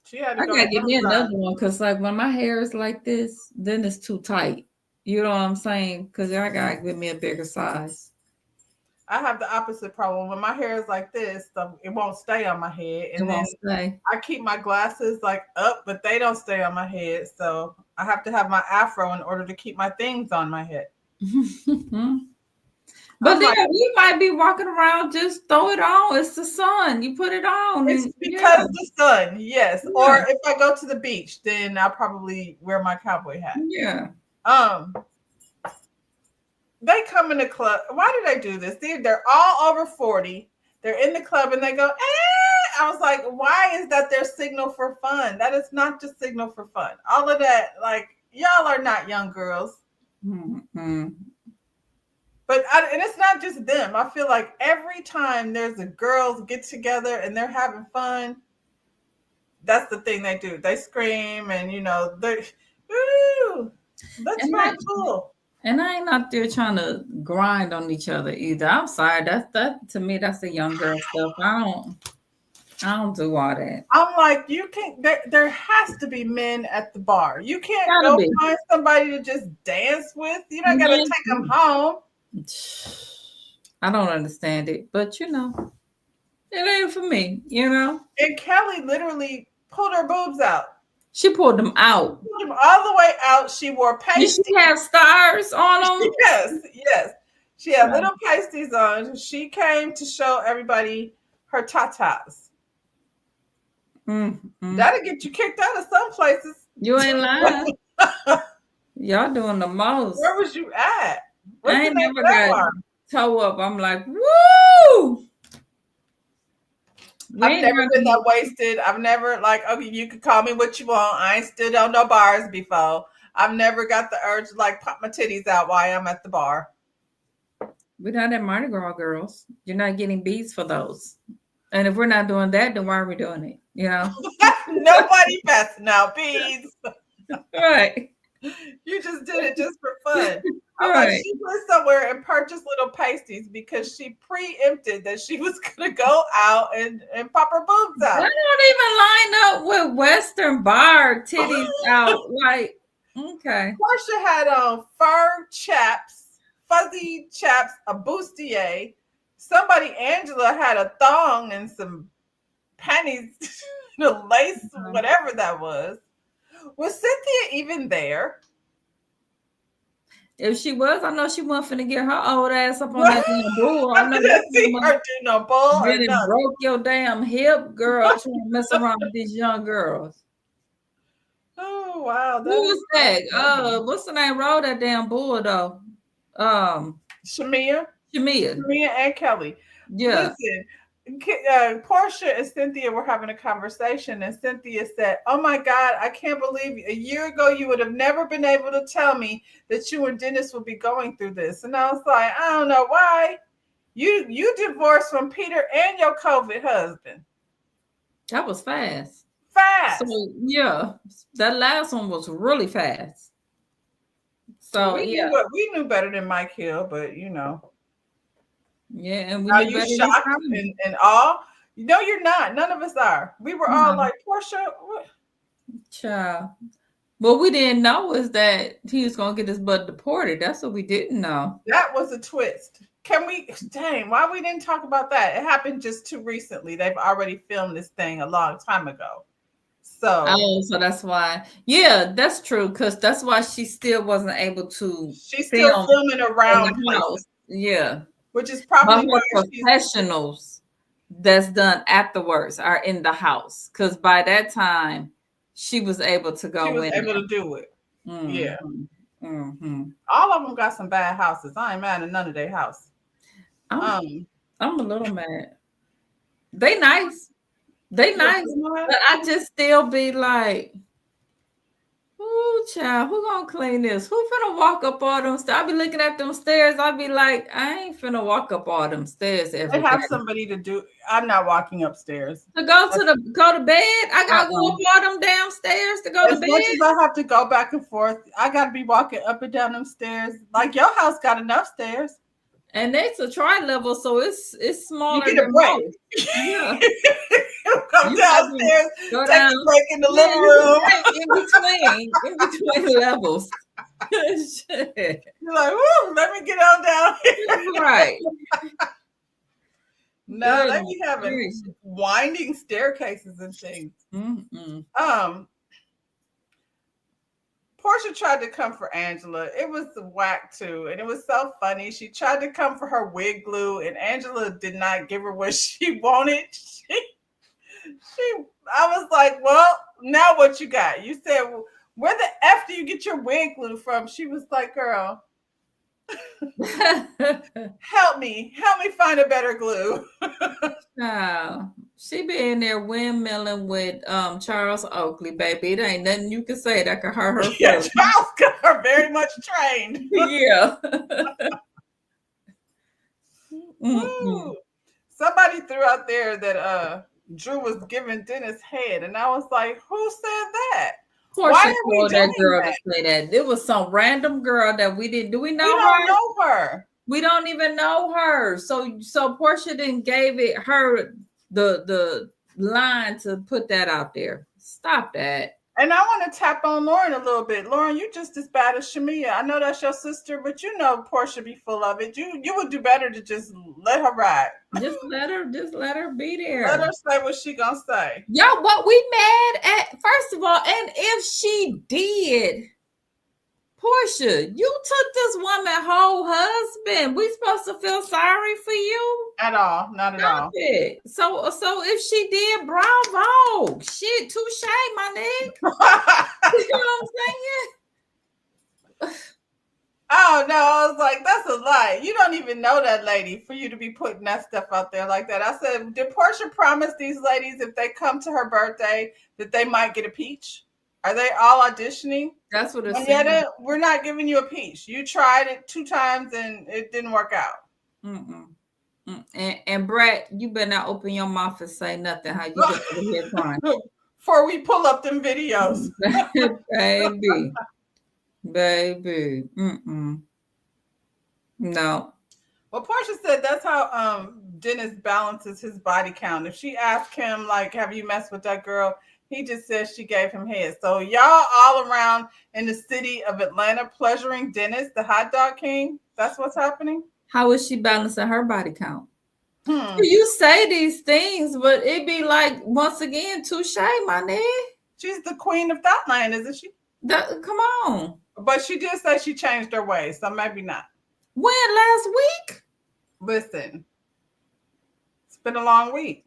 She had to I go to gotta get me Amazon. another one because, like, when my hair is like this, then it's too tight. You know what I'm saying? Because I gotta get me a bigger size. I have the opposite problem. When my hair is like this, it won't stay on my head. It And then won't stay. I keep my glasses like up, but they don't stay on my head. So I have to have my afro in order to keep my things on my head. But I'm then like, we might be walking around, just throw it on. It's the sun. You put it on, it's and yeah, because the sun, yes. Or yeah, if I go to the beach, then I'll probably wear my cowboy hat. yeah. Um, they come in the club. Why do they do this? They're all over 40. They're in the club and they go, eh. I was like, why is that their signal for fun? That is not the signal for fun. All of that, like, y'all are not young girls. Mm-hmm. And it's not just them. I feel like every time there's a girls get together and they're having fun, that's the thing they do. They scream and they, ooh, let's And have I cool. and I ain't out there trying to grind on each other either. I'm sorry. That to me, that's the young girl stuff. I don't do all that. I'm like, you can't. There has to be men at the bar. You can't Gotta go be. find somebody to just dance with. You don't got to take them Mhm. home. I don't understand it, but it ain't for me. You know, And Kelly literally pulled her boobs out, she pulled them out. pulled them all the way out. She wore Did she pasties. have stars on Yes, yes. She had them? little pasties on. She came to show everybody her tatas. Mm. That'll get you kicked out of some places. You ain't lying. Y'all doing the most. Where was you at? What's I the ain't name never of that got bar? toe up. I'm like, woo! We I've ain't never been running. that wasted. I've never like, okay, you can call me what you want. I ain't stood on no bars before. I've never got the urge to like pop my titties out while I'm at the bar. We're not at Mardi Gras, girls. You're not getting beats for those. And if we're not doing that, then why are we doing it? You know? Nobody passing out beads. Right. You just did it just for fun. I'm like, Right. she went somewhere and purchased little pasties because she preempted that she was gonna go out and pop her boobs That out. don't even line up with Western bar titties out. Like, okay. Portia had on fur chaps, fuzzy chaps, a bustier. Somebody, Angela, had a thong and some panties, the lace, whatever that was. Was Cynthia even there? If she was, I know she wasn't finna get her old ass up on that damn bull. I I know didn't that see woman her do no bull or been and nothing. broke your damn hip, girl, trying to mess around with these young girls. Oh wow, Who was that's that? funny. What's the name? Rode that damn bull though. Shamia, Shamia. Shamia and Kelly. Yeah. Listen, Portia and Cynthia were having a conversation, and Cynthia said, "Oh my God, I can't believe a year ago you would have never been able to tell me that you and Dennis would be going through this." And I was like, "I don't know why. You divorced from Peter and your COVID husband That was fast. So fast." yeah, that last one was really fast. Well, So yeah, we knew better than Mike Hill, but yeah, and we are knew you better this shocked time. and awe? No, you're not. None of us are. We were all No, like, Portia, what? child. What we didn't know is that he was gonna get his butt deported. That's what we didn't know. That was a twist. Can we, dang, why we didn't talk about that? It happened just too recently. They've already filmed this thing a long time ago. So Oh, so that's why. Yeah, that's true. Because that's why she still wasn't able to she's still film filming in around the places, house. Yeah, which is but probably why her she's professionals that's done afterwards are in the house. Because by that time, she was able to she go was in able to do it. there. Yeah. Mm-hmm. All of them got some bad houses. I ain't mad at none of their house. I'm Um, I'm a little mad. They nice. They what nice. you know? But I just still be like, ooh, child, who gonna clean this? Who finna walk up all them stairs? I be looking at them stairs. I be like, I ain't finna walk up all them stairs They every day. have somebody to do. I'm not walking upstairs. To go to bed, I gotta go Uh-uh. up all them downstairs to go to As much bed. as I have to go back and forth, I got to be walking up and down them stairs. Like your house got enough stairs. And it's a tri-level, so it's You smaller get a than break. most. Yeah. You come You have to downstairs, go take down. a break in the Yeah, living you can room. break in between levels. Shit. You're like, whoo, let me get on down here. Right. No, they Goodness be having gracious. winding staircases and things. Mm-mm. Um, Portia tried to come for Angela. It was whack too, and it was so funny. She tried to come for her wig glue, and Angela did not give her what she wanted. I was like, well, now what you got? You said, where the F do you get your wig glue from? She was like, girl, help me find a better glue. Child, she be in there windmilling with Charles Oakley, baby. It ain't nothing you can say that could hurt her Yeah, feelings. Charles got her very much trained. Yeah. Mm-mm. Woo. Somebody threw out there that Drew was giving Dennis head, and I was like, who said that? Why Portia are we told that doing girl to that? say that. It was some random girl that we didn't. Do we We know don't her? know her. We don't even know her. So Portia didn't gave it her the line to put that out there. Stop that. And I want to tap on Lauren a little bit. Lauren, you just as bad as Shamia. I know that's your sister, but you know Portia be full of it. You would do better to just let her ride. Just let her be Let there. her say what she gonna say. Y'all, what we mad at, first of all, and if she did, Portia, you took this woman whole husband. We supposed to feel sorry for you? At all. Not at Stop all. it. So if she did, bravo. Shit, touche, my nigga. You know what I'm saying? Oh no, I was like, that's a lie. You don't even know that lady for you to be putting that stuff out there like that. I said, did Portia promise these ladies if they come to her birthday that they might get a peach? Are they all auditioning? That's what it seems. Marietta, we're not giving you a peach. You tried it 2 times and it didn't work out. Mm-mm. And Brett, you better not open your mouth and say nothing. How you been over here crying, Before we pull up them videos. baby, baby. Mm-mm. No. Well, Portia said that's how Dennis balances his body count. If she asked him, like, have you messed with that girl? He just says she gave him head. So y'all all around in the city of Atlanta pleasuring Dennis, the hot dog king. That's what's happening. How is she balancing her body count? Hmm. You say these things, but it be like once again, touche, my nigga. She's the queen of Thoughtland, isn't she? Come on. But she did say she changed her ways, so maybe not. When last week? Listen, it's been a long week.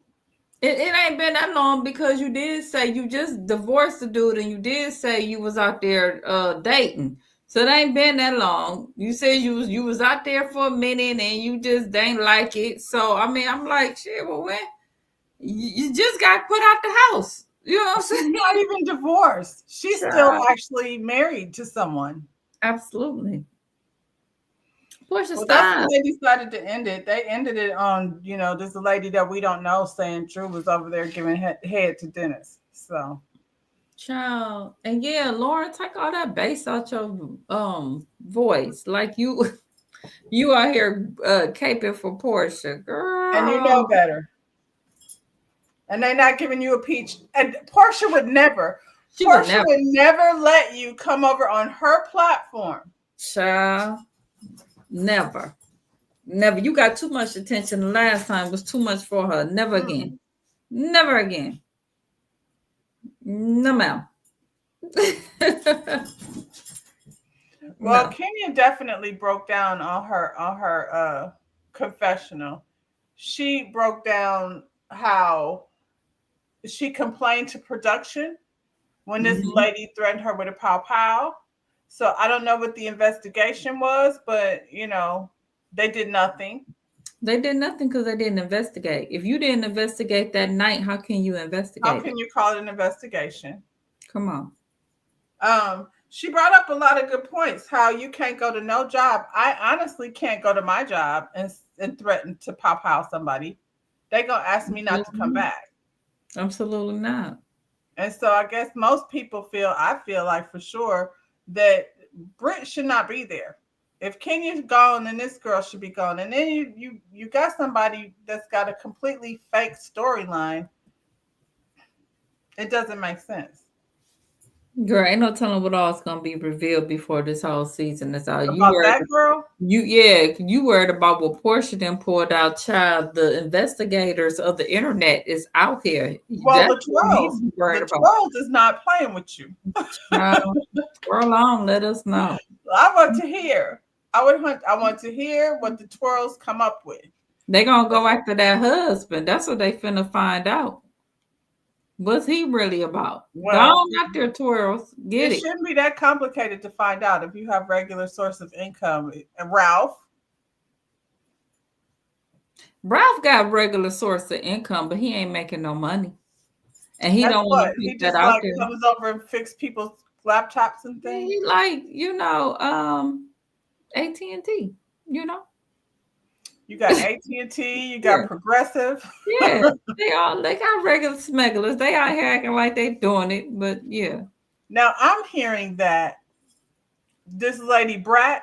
It ain't been that long because you did say you just divorced the dude and you did say you was out there dating. So it ain't been that long. You said you was out there for a minute and you just ain't like it. So I mean I'm like, shit, well when you just got put out the house. You know what I'm She's saying? not even divorced. She's still Child. actually married to someone. Absolutely. Portia, Well, that's when stop. they decided to end it. They ended it on, this lady that we don't know saying Drew was over there giving head to Dennis. So Child. And yeah, Lauren, take all that bass out your voice. Like you you out here caping for Portia. and you know Girl. better. And they're not giving you a peach. And Portia would never. She would Portia never. would never let you come over on her platform. Child. Never. Never. You got too much attention. The last time was too much for her. Never again. Mm-mm. Never again. No, ma'am. Well, No. Kenya definitely broke down on her confessional. She broke down how she complained to production when this Mhm. lady threatened her with a pow pow. So I don't know what the investigation was, but they did nothing. They did nothing because they didn't investigate. If you didn't investigate that night, how can you How investigate it? can you call it an investigation? Come on. She brought up a lot of good points. How you can't go to no job. I honestly can't go to my job and threaten to pow pow somebody. They gonna ask me not to come Absolutely, back. absolutely not. And so I guess most people I feel like for sure that Britt should not be there. If Kenya's gone, then this girl should be gone. And then you got somebody that's got a completely fake storyline. It doesn't make sense. Girl, ain't no telling what all's gonna be revealed before this whole season is out. You About worried? that girl, You worried about what Portia then pulled out. Child, the investigators of the internet is out here. well, That's what you need to be worried the about. 12 is not playing with you. Child, scroll on, let us know. I want to hear. I want to hear what the twirls come up with. They gonna go after that husband. That's what they finna find out. What's he really about? Go Well, on out there, twirls. it Get it. shouldn't be that complicated to find out if you have regular source of income. Ralph, Ralph got regular source of income, but he ain't making no money. And he that's don't want to what put he that just out like there. comes over and fix people's laptops and things. He like, AT&T, you know? You got AT&T, you Yeah. got Progressive. Yeah. They got regular smugglers. They out here acting like they doing it, but yeah. Now I'm hearing that this lady Brat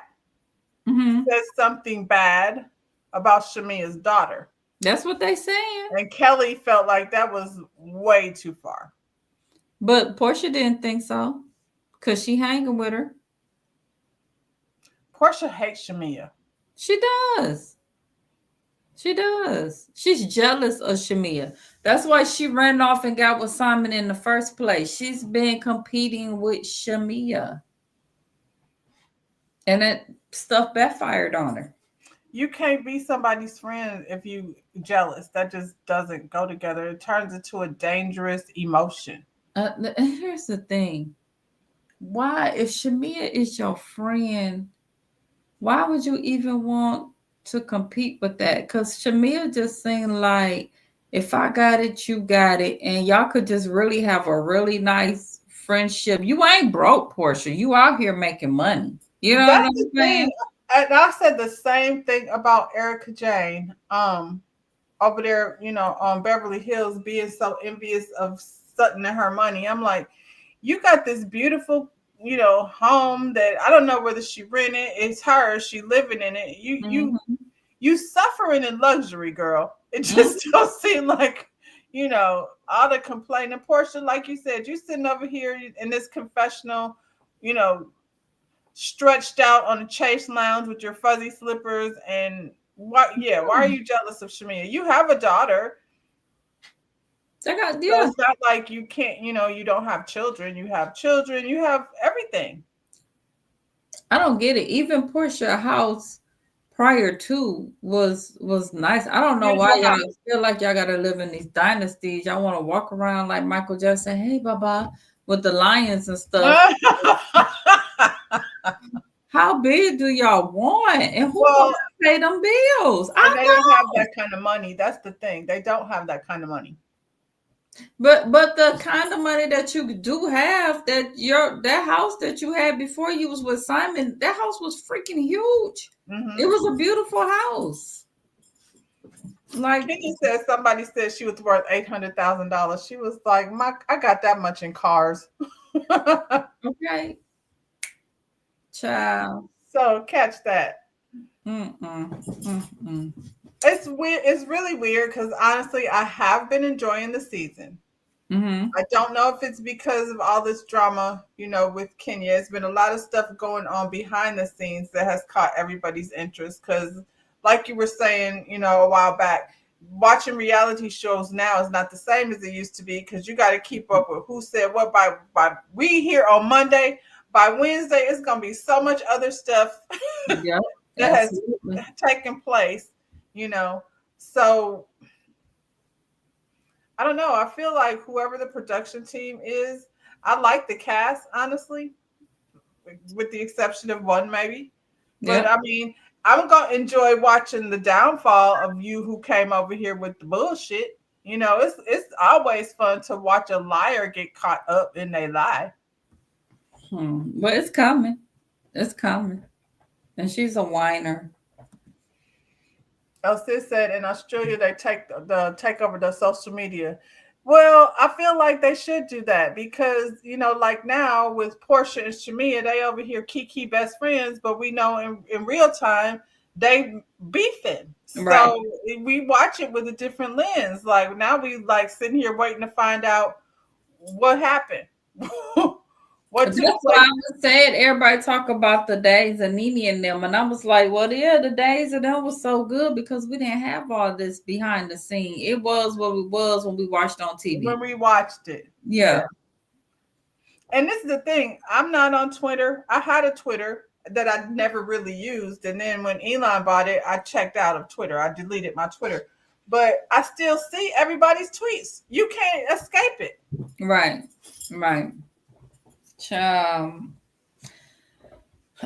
Hmm. says something bad about Shamia's daughter, That's what they saying. and Kelly felt like that was way too far. But Portia didn't think so. Cause she hanging with her. Portia hates Shamia. She does. She does. She's jealous of Shamia. That's why she ran off and got with Simon in the first place. She's been competing with Shamia. And that stuff backfired on her. You can't be somebody's friend if you jealous. That just doesn't go together. It turns into a dangerous emotion. And here's the thing. Why, if Shamia is your friend, why would you even want to compete with that? Because Shamia just seemed like if I got it, you got it, and y'all could just really have a really nice friendship. You ain't broke, Portia. You out here making money. You know what That's I'm the saying? thing. And I said the same thing about Erica Jane. Over there, on Beverly Hills, being so envious of Sutton and her money. I'm like, you got this beautiful, home that I don't know whether she rented. It's hers. She living in it. Mhm, You suffering in luxury, girl. It mhm. just don't seem like, all the complaining. Portia, like you said, you sitting over here in this confessional, you know, stretched out on a chase lounge with your fuzzy slippers and why are you jealous of Shamia? You have a daughter. They got, So yeah. it's not like you can't, you don't have children. You have children. You have everything. I don't get it. Even Portia house prior to was nice. I don't know why Beautiful y'all house. feel like y'all gotta live in these dynasties. Y'all want to walk around like Michael Jackson, hey Baba, with the lions and stuff. How big do y'all want? And who gonna Well, pay them bills? and I they don't have don't. that kind of money. That's the thing. They don't have that kind of money. But the kind of money that you do have, that house that you had before you was with Simon, that house was freaking huge. It Hmm. was a beautiful house. Like, Kenny said somebody said she was worth $800,000. She was like, I got that much in cars. okay, child. So catch that. Mm-mm, mm-mm. It's weird. It's really weird because honestly, I have been enjoying the season. Mm-hmm. I don't know if it's because of all this drama, with Kenya. It's been a lot of stuff going on behind the scenes that has caught everybody's interest. Because, like you were saying, a while back, watching reality shows now is not the same as it used to be because you got to keep up with who said what by we here on Monday. By Wednesday, it's gonna be so much other stuff Yep, that has absolutely. taken place, you know. So I don't know. I feel like whoever the production team is, I like the cast, honestly, with the exception of one maybe. But Yep. I mean, I'm gonna enjoy watching the downfall of you who came over here with the bullshit. It's always fun to watch a liar get caught up in their lie. But it's coming. It's coming. And she's a whiner. El Cid said in Australia they take over the social media. Well, I feel like they should do that because like now with Portia and Shamia, they over here Kiki best friends, but we know in real time they beefing. Right. So we watch it with a different lens. Like now we like sitting here waiting to find out what happened, what That's took why I place. was saying everybody talk about the days of Nene and them. And I was like, well, yeah, the days of them was so good because we didn't have all this behind the scene. It was what it was when we watched on TV. When we watched it. Yeah. Yeah. And this is the thing. I'm not on Twitter. I had a Twitter that I never really used. And then when Elon bought it, I checked out of Twitter. I deleted my Twitter. But I still see everybody's tweets. You can't escape it. Right. Right. Um,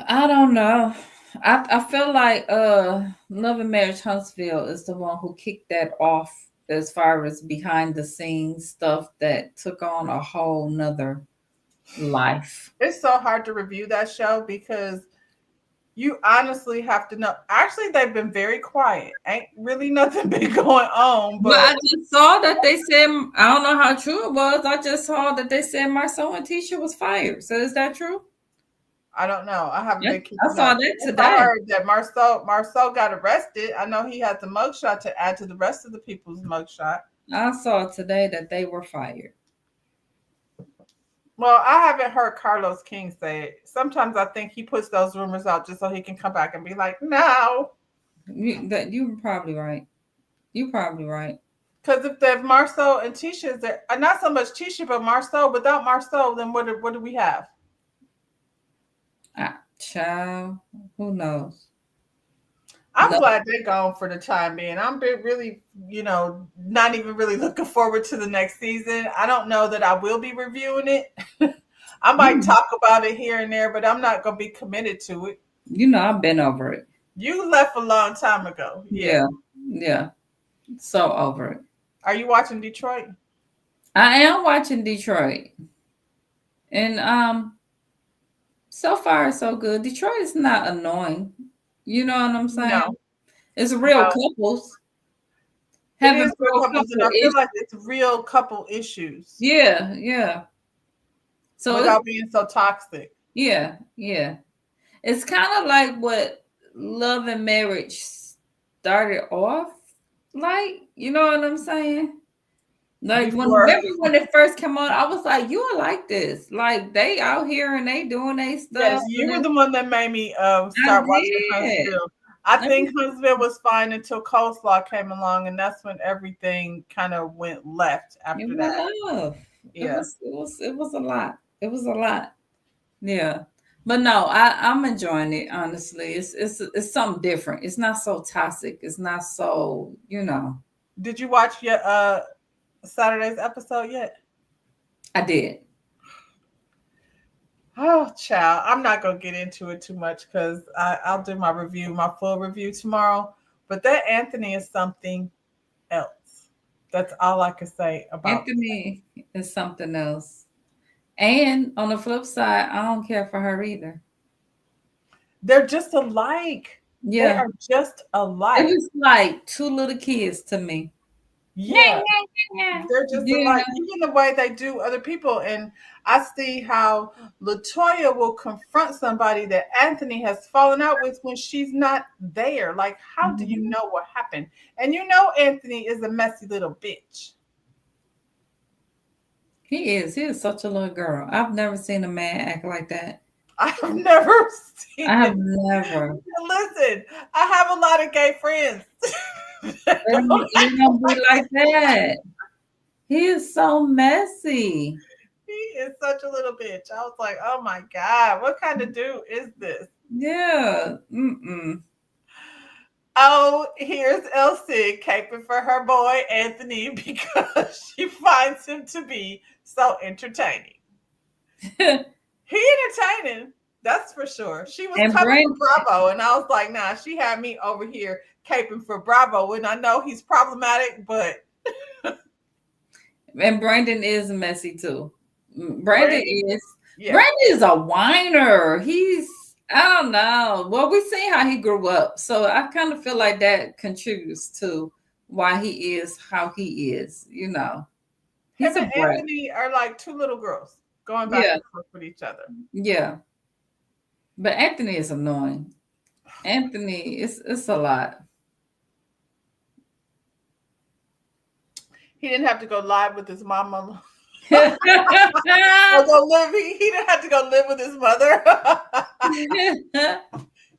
I don't know. I feel like Love and Marriage Huntsville is the one who kicked that off as far as behind the scenes stuff that took on a whole nother life. It's so hard to review that show because you honestly have to know. Actually, they've been very quiet. Ain't really nothing been going on, But I but just saw that they said, I don't know how true it was. I just saw that they said Marcel and Tisha was fired. So is that true? I don't know. I haven't Yeah, been I keeping saw up. that Yes, I today. heard that Marcel got arrested. I know he had the mugshot to add to the rest of the people's mugshot. I saw today that they were fired. Well, I haven't heard Carlos King say it. Sometimes I think he puts those rumors out just so he can come back and be like, no. You're probably right. You're probably right. Because if Marcel and Tisha is there, not so much Tisha, but Marcel, without Marcel, then what do we have? Child, who knows? I'm No, glad they're gone for the time being. I'm really, not even really looking forward to the next season. I don't know that I will be reviewing it. I might you, talk about it here and there, but I'm not going to be committed to it. you know I've been over it. You left a long time ago. Yeah. Yeah, yeah. So over it. Are you watching Detroit? I am watching Detroit, and so far so good. Detroit is not annoying. You know what I'm saying? No, It's real no. couples It having is real real couples, and couple I feel issues. like it's real couple issues Yeah, yeah. So it's without being so toxic. yeah, yeah. It's kind of like what Love and Marriage started off like. You know what I'm saying? Like when Before, remember when it first came on, I was like, "You are like this. Like they out here and they doing their yes, stuff." you were And the one that made me I start watching did. Huntsville. I It think Huntsville was fine until coleslaw came along, and that's when everything kind of went left it after went that. off. It Yeah. was it was it was a lot. It was a lot. Yeah. But no, I'm enjoying it, honestly. It's something different. It's not so toxic. It's not so, Did you watch your Saturday's episode yet? I did. Oh, child, I'm not gonna get into it too much because I'll do my review, my full review tomorrow. But that Anthony is something else. That's all I can say about. Anthony is something else. And on the flip side, I don't care for her either. They're just alike. They Yeah. are just It alike. was like two little kids to me. Yeah, they're just Yeah. alike. Even the way they do other people. And I see how Latoya will confront somebody that Anthony has fallen out with when she's not there. Like, how do you Mhm. know what happened? And you know Anthony is a messy little bitch. He is. He is such a little girl. I've never seen a man act like that. I've never seen I have it. never. Listen, I have a lot of gay friends. He don't be like that. He is so messy. He is such a little bitch. I was like, oh my God, what kind of dude is this? Yeah. Mm-mm. Oh, here's Elsie caping for her boy Anthony because she finds him to be so entertaining. He entertaining, that's for sure. She was and coming for Brent Bravo, and I was like, nah, she had me over here caping for Bravo, and I know he's problematic, but and Brandon is messy too. Brandon Brandon, is yeah. Brandon is a whiner. He's I don't know. Well, we see how he grew up, so I kind of feel like that contributes to why he is how he is. Him He's a and brat. Anthony are like two little girls going back Yeah, and forth with each other. yeah. But Anthony is annoying. Anthony, it's a lot. He didn't have to go live with his mama or go live. He didn't have to go live with his mother.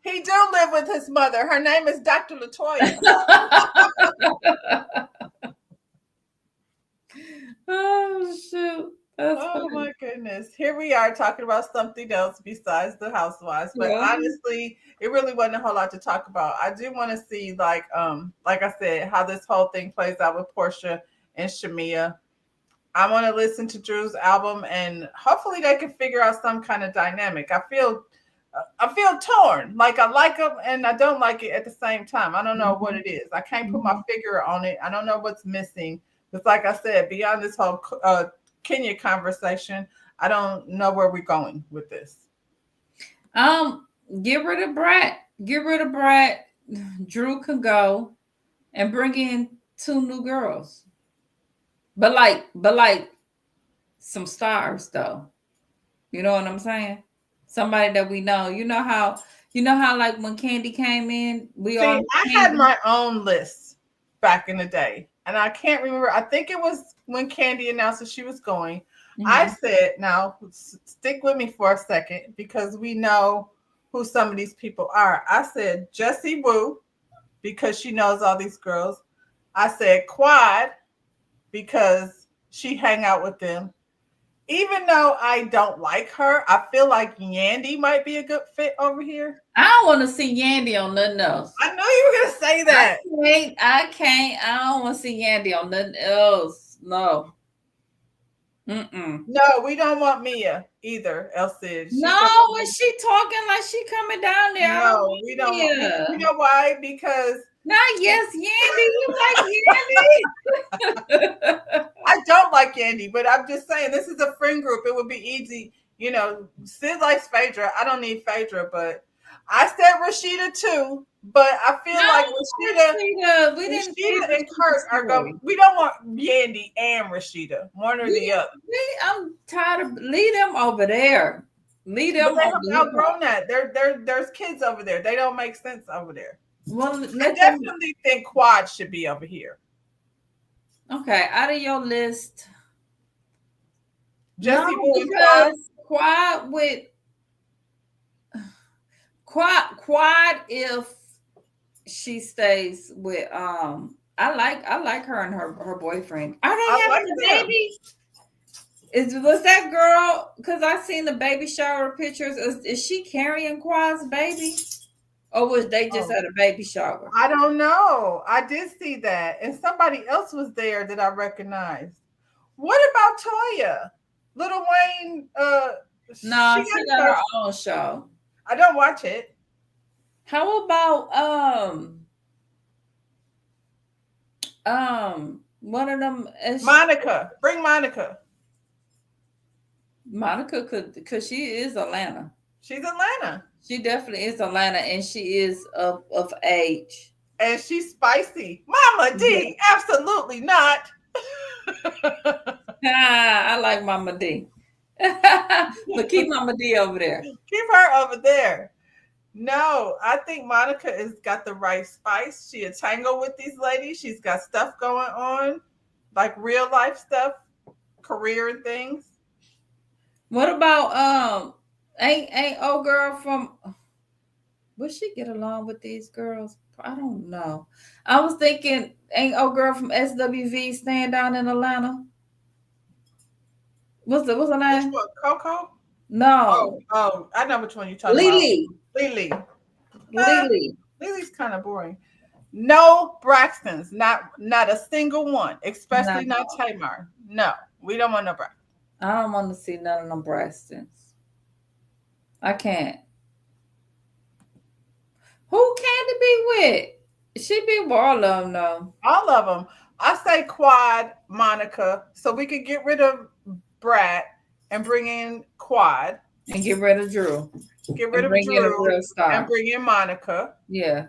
He do live with his mother. Her name is Dr. Latoya. Oh shoot, that's Oh funny. my goodness. Here we are talking about something else besides the housewives. But Yeah. honestly, it really wasn't a whole lot to talk about. I do want to see like I said, how this whole thing plays out with Portia and Shamia. I want to listen to Drew's album and hopefully they can figure out some kind of dynamic. I feel torn. Like I like him and I don't like it at the same time. I don't know what Mhm, it is. I can't put my mhm. figure on it. I don't know what's missing. It's like I said, beyond this whole Kenya conversation, I don't know where we're going with this. Um, get rid of Brat. Get rid of Brat. Drew can go and bring in two new girls. But like some stars though. You know what I'm saying? Somebody that we know. You know how like when Candy came in, we all See, knew I had Candy. my own list back in the day, and I can't remember. I think it was when Candy announced that she was going. I Mhm. said, now stick with me for a second because we know who some of these people are. I said Jessie Woo because she knows all these girls. I said Quad because she hang out with them. Even though I don't like her, I feel like Yandy might be a good fit over here. I don't want to see Yandy on nothing else. I know you were gonna say I that. can't. I can't. I don't want to see Yandy on nothing else. No. Mm-mm. No, we don't want Mia either, Elsie. She said No, when she talking like she coming down there, I don't no, we want don't want you Mia. know why? Because Not yes, Yandy. You like Yandy? I don't like Yandy, but I'm just saying this is a friend group. It would be easy, Sid likes Phaedra. I don't need Phaedra, but I said Rashida too. But I feel No, like Rashida. We didn't see Rashida and Rashida's Kurt are going. story. We don't want Yandy and Rashida, one or the We, other. I'm tired of leave them over there. Leave But them they on have the outgrown lookout. that. There's kids over there. They don't make sense over there. Well, I let them. definitely think Quad should be over here. Okay, out of your list. No, Jesse Boo and Quad. because quad if she stays with I like her and her boyfriend. Are I they like having a them. baby? Was that girl? Because I seen the baby shower pictures. Is she carrying Quad's baby, or was they just Oh, at a baby shower? I don't know. I did see that, and somebody else was there that I recognized. What about Toya? Little Wayne. She No, she got got her her. own show. I don't watch it. How about one of them is Monica, bring Monica. Monica could because she is Atlanta. She's Atlanta, She definitely is Atlanta, and she is of age. and she's spicy. Mama Yeah. D, absolutely not. I like Mama D. But keep Mama D over there. Keep her over there. No, I think Monica has got the right spice. She a tango with these ladies. She's got stuff going on, like real life stuff, career and things. What about ain't old girl from will she get along with these girls? I don't know. I was thinking ain't old girl from SWV staying down in Atlanta? What's her Which name? one? Coco? No. Oh, I know which one you're talking about. Lily. Lily. Lily. Lily's kind of boring. No Braxtons, not a single one, No. especially not Tamar. No, we don't want no Braxton. I don't want to see none of them Brastons. I can't. Who can it be with? She be with all of them though. All of them. I say Quad, Monica, so we could get rid of Brat and bring in Quad. And get rid of Drew. Get rid And of bring in a Drew real and star. bring in Monica. Yeah.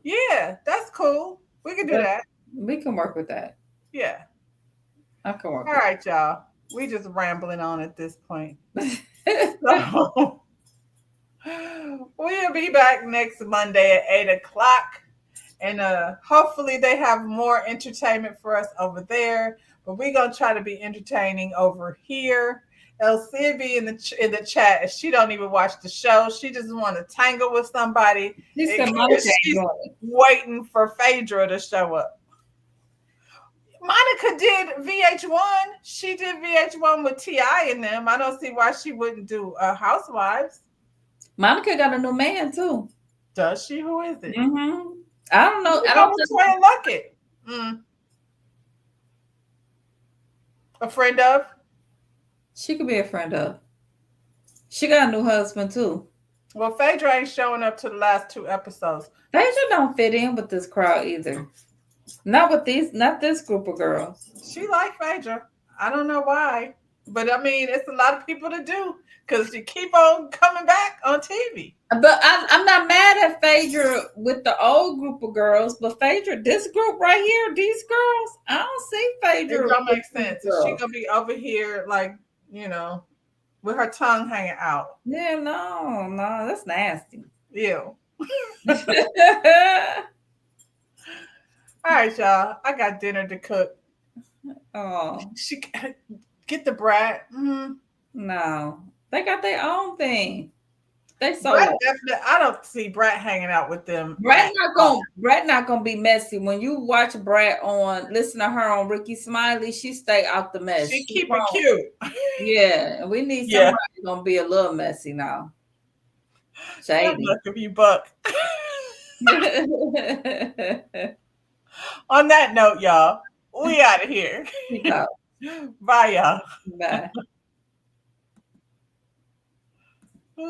Yeah, that's cool. We can do But that. we can work with that. Yeah. I can work All with right, y'all. We just rambling on at this point. that. So we'll be back next Monday at 8 o'clock. And hopefully they have more entertainment for us over there. But we're gonna try to be entertaining over here. Elsie be in the chat, and she don't even watch the show. She just want to tangle with somebody. She And said Monica ain't she's doing it. waiting for Phaedra to show up. Monica did VH1. She did VH1 with T.I. in them. I don't see why she wouldn't do Housewives. Monica got a new man too. Does she? Who is it? Mm-hmm. I don't know. We I go don't with think Toya Luckett. A friend of? she could be a friend of. She got a new husband too. Well, Phaedra ain't showing up to the last 2 episodes. Phaedra don't fit in with this crowd either. Not this group of girls. She like Phaedra. I don't know why. But I mean, it's a lot of people to do because she keep on coming back on TV. But I'm not mad at Phaedra with the old group of girls, but Phaedra, this group right here, these girls, I don't see Phaedra. It don't make sense. Is she Girls. gonna be over here like, with her tongue hanging out? Yeah, no, that's nasty. Ew. All right, y'all. I got dinner to cook. Oh She get the brat. no, they got their own thing. They so Brat definitely. I don't see Brat hanging out with them. Brett not gonna be messy. When you watch Brett listen to her on Ricky Smiley, she stay out the mess. She keep it cute. Yeah, and we need Yeah. somebody gonna be a little messy now. Shady. Look if you buck. On that note, y'all, we out of here. Peace out. Bye, y'all. Bye.